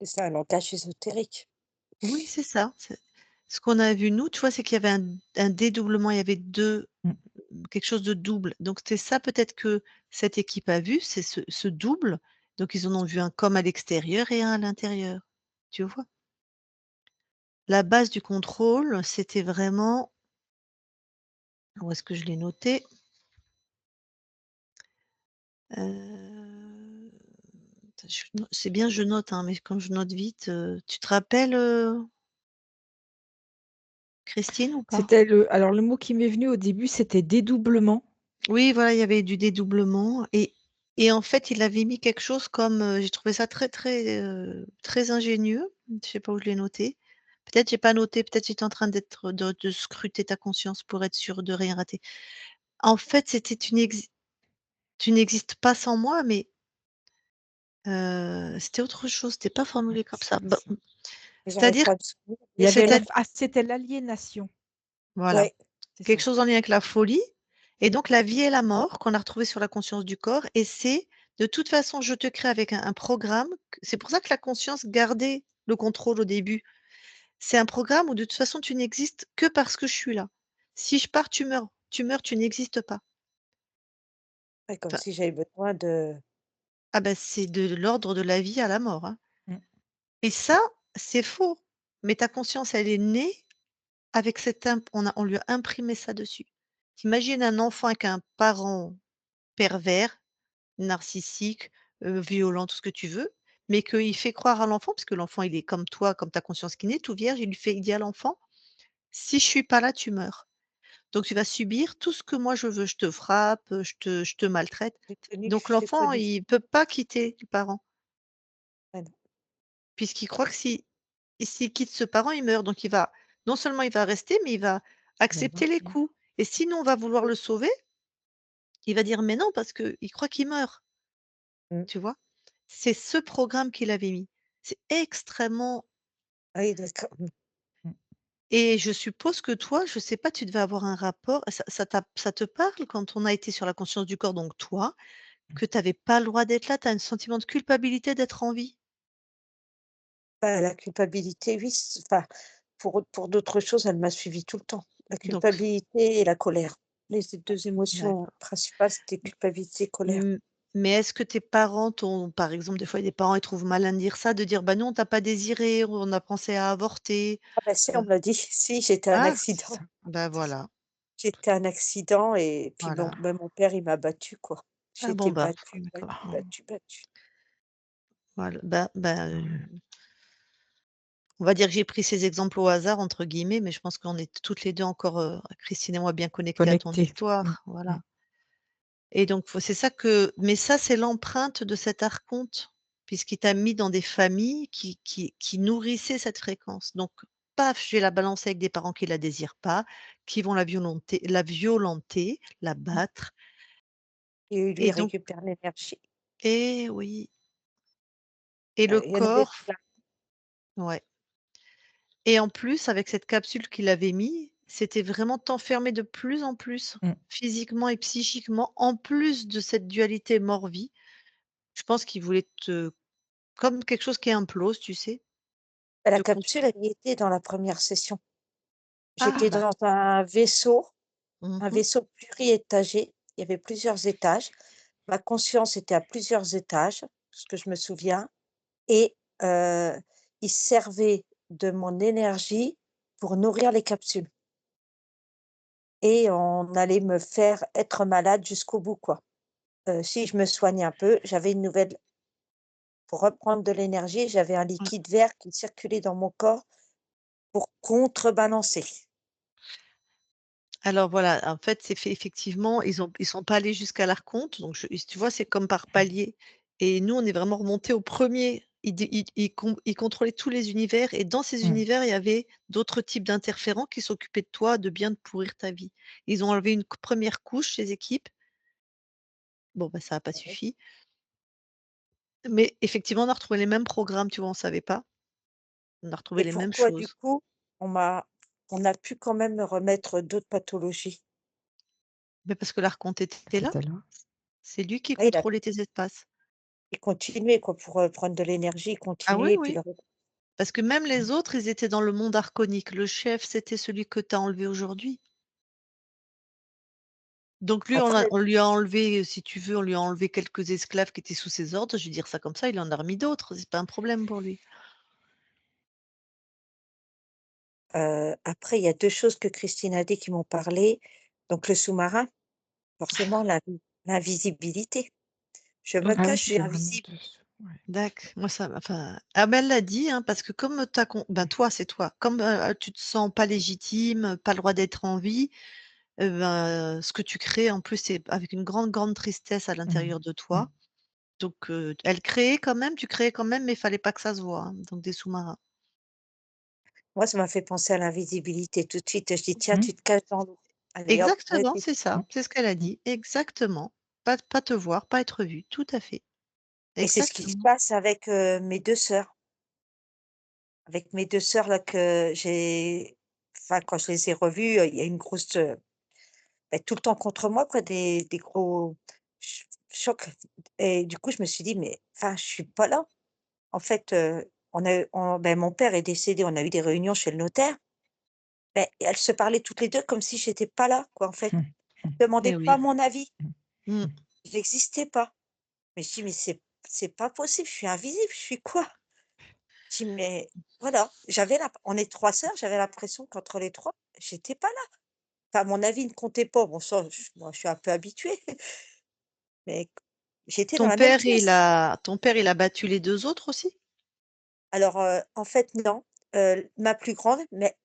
Et c'est un langage ésotérique. Oui, c'est ça, c'est ce qu'on a vu nous, tu vois, c'est qu'il y avait un dédoublement, il y avait 2, Mmh. quelque chose de double. Donc c'est ça peut-être que cette équipe a vu, c'est ce double, donc ils en ont vu un comme à l'extérieur et un à l'intérieur, tu vois? La base du contrôle, c'était vraiment où est-ce que je l'ai noté? Heu, je no c'est bien je note, hein, mais quand je note vite, tu te rappelles, Christine, ou pas? C'était le mot qui m'est venu au début, c'était dédoublement. Oui, voilà, il y avait du dédoublement et et en fait, il avait mis quelque chose comme, j'ai trouvé ça très, très, très ingénieux. Je sais pas où je l'ai noté. Peut-être j'ai pas noté, peut-être j'étais en train de scruter ta conscience pour être sûre de rien rater. En fait, c'était tu n'existes pas sans moi, mais c'était autre chose, c'était pas formulé comme ça. Bah, J'arrive c'est-à-dire pas à me souvenir, Il y mais avait c'est-à c'était l'aliénation, voilà, ouais, c'est quelque ça. chose en lien avec la folie et donc la vie et la mort qu'on a retrouvé sur la conscience du corps et c'est de toute façon, je te crée avec un programme q c'est pour ça que la conscience gardait le contrôle au début. C'est un programme où de toute façon tu n'existes que parce que je suis là. Si je pars, tu meurs. Tu meurs, tu n'existes pas. ouais, comme Enfin, si j'avais besoin de ah bah, c'est de l'ordre de la vie à la mort, hein Mmh. et ça, c'est faux. Mais ta conscience, elle est née avec cette on lui a imprimé ça dessus. Tu imagines un enfant avec un parent pervers, narcissique, violent, tout ce que tu veux, mais qu'il fait croire à l'enfant, parce que l'enfant, il est comme toi, comme ta conscience qui naît, tout vierge, il dit à l'enfant: «Si je suis pas là, tu meurs. Donc tu vas subir tout ce que moi je veux. Je te frappe, je te maltraite». Donc j'ai l'enfant, connu. il peut pas quitter le parent, Ouais, non. puisqu'il croit que s'il quitte ce parent, il meurt. Donc il va non seulement il va rester, mais il va accepter les Mmh. coups et si nous, on va vouloir Oui. le sauver, il va dire: «Mais non», parce qu'il croit qu'il meurt. Mmh. Tu vois? C'est ce programme qu'il avait mis. C'est extrêmement Ah oui, d'accord. Mmh. et je suppose que toi, je sais pas, tu devais avoir un rapport ça te parle quand on a été sur la conscience du corps, donc toi, que tu avais pas le droit d'être là, tu as un sentiment de culpabilité d'être en vie? Bah, la culpabilité, oui, enfin, pour d'autres choses, elle m'a suivie tout le temps. La Donc culpabilité et la colère. Les 2 émotions d'accord. principales, c'était culpabilité, colère. Mmh, mais est-ce que tes parents t'ont par exemple, des fois, il y a des parents, ils trouvent malin de dire ça, de dire: «Bah, nous, on t'a pas désiré, on a pensé à avorter». Ah bah si, on me l'a dit. Si, j'étais un Ah, c'est accident. ça. Bah, voilà, J'étais un accident et puis voilà. bon, même mon père, il m'a battue, quoi. J'ai Ah été bon, bah, battue, d'accord. battue, battue, battue. Voilà, on va dire que j'ai pris ces exemples «au hasard» entre guillemets, mais je pense qu'on est toutes les 2 encore, Christine et moi, bien connectées à ton Connecté. Mmh. histoire, Mmh. voilà et donc faut c'est ça que mais ça, c'est l'empreinte de cet archonte, puisqu'il t'a mis dans des familles qui nourrissaient cette fréquence. Donc paf, je vais la balancer avec des parents qui la désirent pas, qui vont la violenter, la Mmh. battre Et lui, et il donc récupère l'énergie. eh oui et le Il y en avait corps plein. ouais. Et en plus, avec cette capsule qu'il avait mis, c'était vraiment t'enfermer de plus en plus, Mmh. physiquement et psychiquement, en plus de cette dualité mort-vie. Je pense qu'il voulait te comme quelque chose qui implose, tu sais? Bah, la Te consu capsule, elle y était dans la première session. ah J'étais bah, dans un mmh. vaisseau pluriétagé. Il y avait plusieurs étages. Ma conscience était à plusieurs étages, ce que je me souviens et il servait de mon énergie pour nourrir les capsules et on allait me faire être malade jusqu'au bout, quoi. Si je me soignais un peu, j'avais une nouvelle pour reprendre de l'énergie, j'avais un liquide vert qui circulait dans mon corps pour contrebalancer. Alors voilà, en fait, c'est fait effectivement, ils sont pas allés jusqu'à l'archonte, donc tu vois, c'est comme par paliers et nous, on est vraiment remontés au premier. Ils contrôlaient tous les univers et dans ces Mmh. univers, il y avait d'autres types d'interférents qui s'occupaient de toi, de bien te pourrir ta vie. Ils ont enlevé une c 1 couche, ces équipes. Bon, bah, ça a pas Ouais. suffi, mais effectivement, on a retrouvé les mêmes programmes, tu vois? On savait pas. On a retrouvé Et les mêmes pourquoi du choses. coup, on m'a on a pu quand même me remettre d'autres pathologies? Mais parce que l'archonte était là, C'était là. c'est lui qui Ah il a contrôlait tes espaces. il continuait quoi pour, prendre de l'énergie, il Ah oui, continuait et puis oui. le Parce que même les autres, ils étaient dans le monde archonique. Le chef, c'était celui que tu as enlevé aujourd'hui. Donc lui, après, on lui a enlevé, si tu veux, on lui a enlevé quelques esclaves qui étaient sous ses ordres, je vais dire ça comme ça, il en a remis d'autres, c'est pas un problème pour lui. après il y a 2 choses que Christine a dit qui m'ont parlé. Donc le sous-marin, forcément l'invisibilité. Je me Ah oui, cache, je suis c'est vraiment invisible. dessus, ouais. Moi ça enfin, ah ben, elle l'a dit, hein, parce que comme tu ben, toi, c'est toi, comme, tu te sens pas légitime, pas le droit d'être en vie, ben, ce que tu crées en plus, c'est avec une grande, grande tristesse à Mmh. l'intérieur de Mmh. toi. Donc elle créait quand même, tu créais quand même, mais il fallait pas que ça se voit, hein, donc des sous-marins. Moi, ça m'a fait penser à l'invisibilité tout de suite. Je dis: «Tiens, Mmh. tu te caches dans l'eau. Allez hop, Exactement, vas-y». c'est Mmh. ça, c'est ce qu'elle a Mmh. dit, exactement. Pas te voir, pas être vue, tout à fait, Et c'est ce qui se exactement. passe avec, mes 2 sœurs. Avec mes 2 sœurs là que j'ai enfin quand je les ai revues, il y a une grosse, tout le temps contre moi quoi, des gros chocs et du coup je me suis dit: «Mais enfin je suis pas là». En fait, mon père est décédé, on a eu des réunions chez le notaire, elles se parlaient toutes les 2 comme si j'étais pas là quoi en fait. Mmh. Mmh. Demandaient Eh pas oui. mon avis, Mmh. Mmh. Mmh. j'existais pas. Mais je dis: «Mais c'est pas possible, je suis invisible, je suis quoi?» Je dis: «Mais» voilà, on est 3 sœurs, j'avais l'impression qu'entre les 3 j'étais pas là. Enfin, mon avis ne comptait pas. Bon ça, moi, je suis un peu habituée, mais j'étais dans la même pièce. Ton père, il a battu les 2 autres aussi? Alors, en fait, non, ma plus grande, mais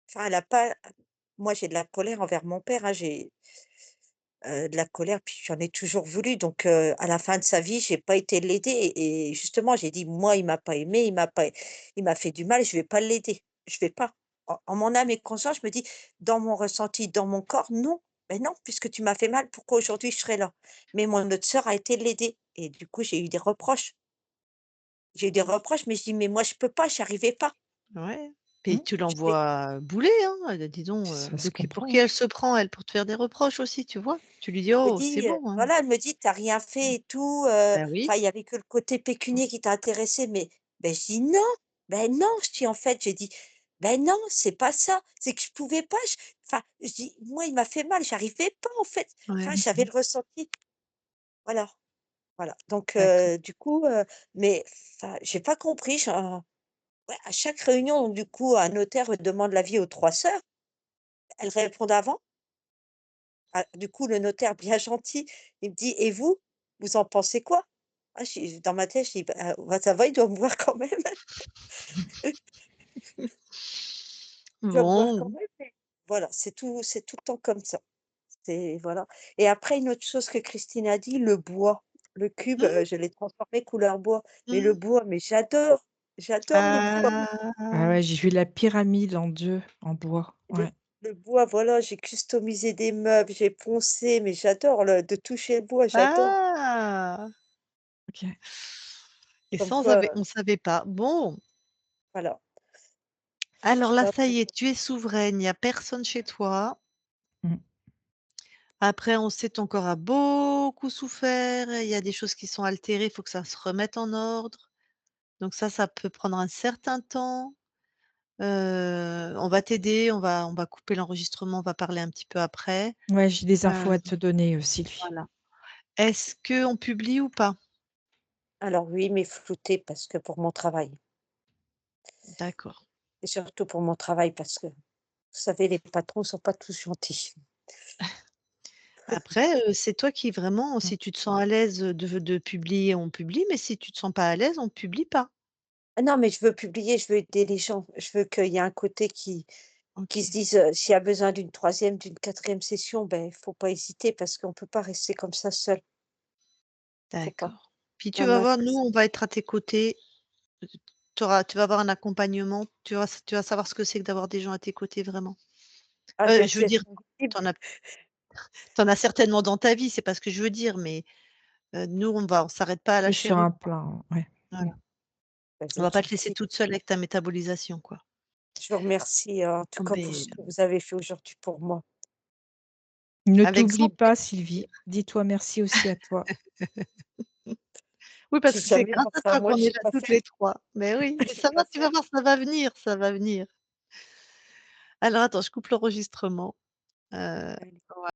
enfin, elle a pas moi, j'ai de la colère envers mon père, hein, j'ai, de la colère, puis j'en ai toujours voulu, donc à la fin de sa vie, j'ai pas été l'aider et justement, j'ai dit: «Moi, il m'a pas aimé, il m'a fait du mal, je vais pas l'aider, je vais pas». En mon âme et conscience, je me dis: «Dans mon ressenti, dans mon corps, non, mais non, puisque tu m'as fait mal, pourquoi aujourd'hui je serais là?» Mais mon autre sœur a été l'aider et du coup, j'ai eu des reproches. J'ai eu des reproches, mais je dis: «Mais moi, je peux pas, j'y arrivais pas». Ouais. Puis Mmh. tu Je fais l'envoies bouler, hein, dis donc, Ça se de qui pour comprend, qui hein. elle se prend elle? Pour te faire des reproches aussi, tu vois? Tu lui dis: Elle me «Oh, c'est dit, bon, hein». voilà, elle me dit: «Tu as rien fait et tout, Bah oui. enfin, il y avait que le côté pécunier qui t'a intéressé», mais je dis: «Non, ben non», je dis en fait, j'ai dit: «Ben non, c'est pas ça, c'est que je pouvais pas, enfin, je dis: «Moi, il m'a fait mal, j'arrivais pas en fait». Ouais, Enfin, j'avais le ressenti, voilà, voilà. Donc d'accord. du coup, mais enfin, j'ai pas compris, ouais, à chaque réunion, du coup, un notaire demande l'avis aux 3 sœurs, elles répondent avant. Ah, du coup, le notaire bien gentil, il me dit: «Et vous, vous en pensez quoi?» Ah, dans ma tête, je dis: «Bah, ça va, il doit me voir quand même, il doit me voir quand Bon. même», mais voilà, c'est tout le temps comme ça. C'est voilà et après une autre chose que Christine a dit, le bois, le cube, Mmh, je l'ai transformé couleur bois, mais le mmh. bois, mais j'adore le bois. Ah Ah! ouais, j'ai vu la pyramide en 2 en bois. Le Ouais. le bois, voilà, j'ai customisé des meubles, j'ai poncé, mais j'adore le de toucher le bois, j'adore. Ah! OK. Et Comme ça, quoi, on savait pas. Bon, voilà. alors là, Hop, ça y est, tu es souveraine, il y a personne chez toi. Mmh. Après, on sait ton corps a beaucoup souffert, il y a des choses qui sont altérées, il faut que ça se remette en ordre. Donc ça peut prendre un certain temps. On va t'aider, on va couper l'enregistrement, on va parler un petit peu après. Ouais, j'ai des infos Heu, à te donner, Sylvie. voilà. Est-ce qu'on publie ou pas? alors oui, mais flouté parce que pour mon travail D'accord. et surtout pour mon travail parce que, vous savez, les patrons sont pas tous gentils. Après, c'est toi qui vraiment, Mmh. si tu te sens à l'aise, de publier, on publie, mais si tu te sens pas à l'aise, on publie pas. Ah non, mais je veux publier, je veux aider les gens. Je veux qu'il y ait un côté qui se OK, dise, s'il y a besoin d'une troisième, d'une quatrième session, il faut pas hésiter parce qu'on peut pas rester comme ça seul. Faut pas. d'accord. Puis tu Non, vas non, il voir, faut nous, ça. on va être à tes côtés. Tu vas avoir un accompagnement, tu vas savoir ce que c'est que d'avoir des gens à tes côtés vraiment. Ah, je vais Je veux être dire, sensible. tu en as tu en as certainement dans ta vie, c'est pas ce que je veux dire, mais nous, on s'arrête pas à la Oui, sur chèvre. un plan, ouais. Mmh. Voilà. Bah, vous On va êtes pas te laisser gentil. toute seule avec ta métabolisation, quoi. Je vous remercie, en tout Oh cas pour ce beh, que vous avez fait aujourd'hui pour moi. Ne avec t'oublie grand pas, plaisir. Sylvie. Dis-toi merci aussi à toi. Oui, parce J'ai que c'est jamais grâce à pensé à toi moi, qu'on je est sais là pas toutes faire. les 3. Mais oui, Je mais sais ça va, pas tu vas faire. voir, ça va venir, ça va venir. Alors attends, je coupe l'enregistrement. Heu Allez.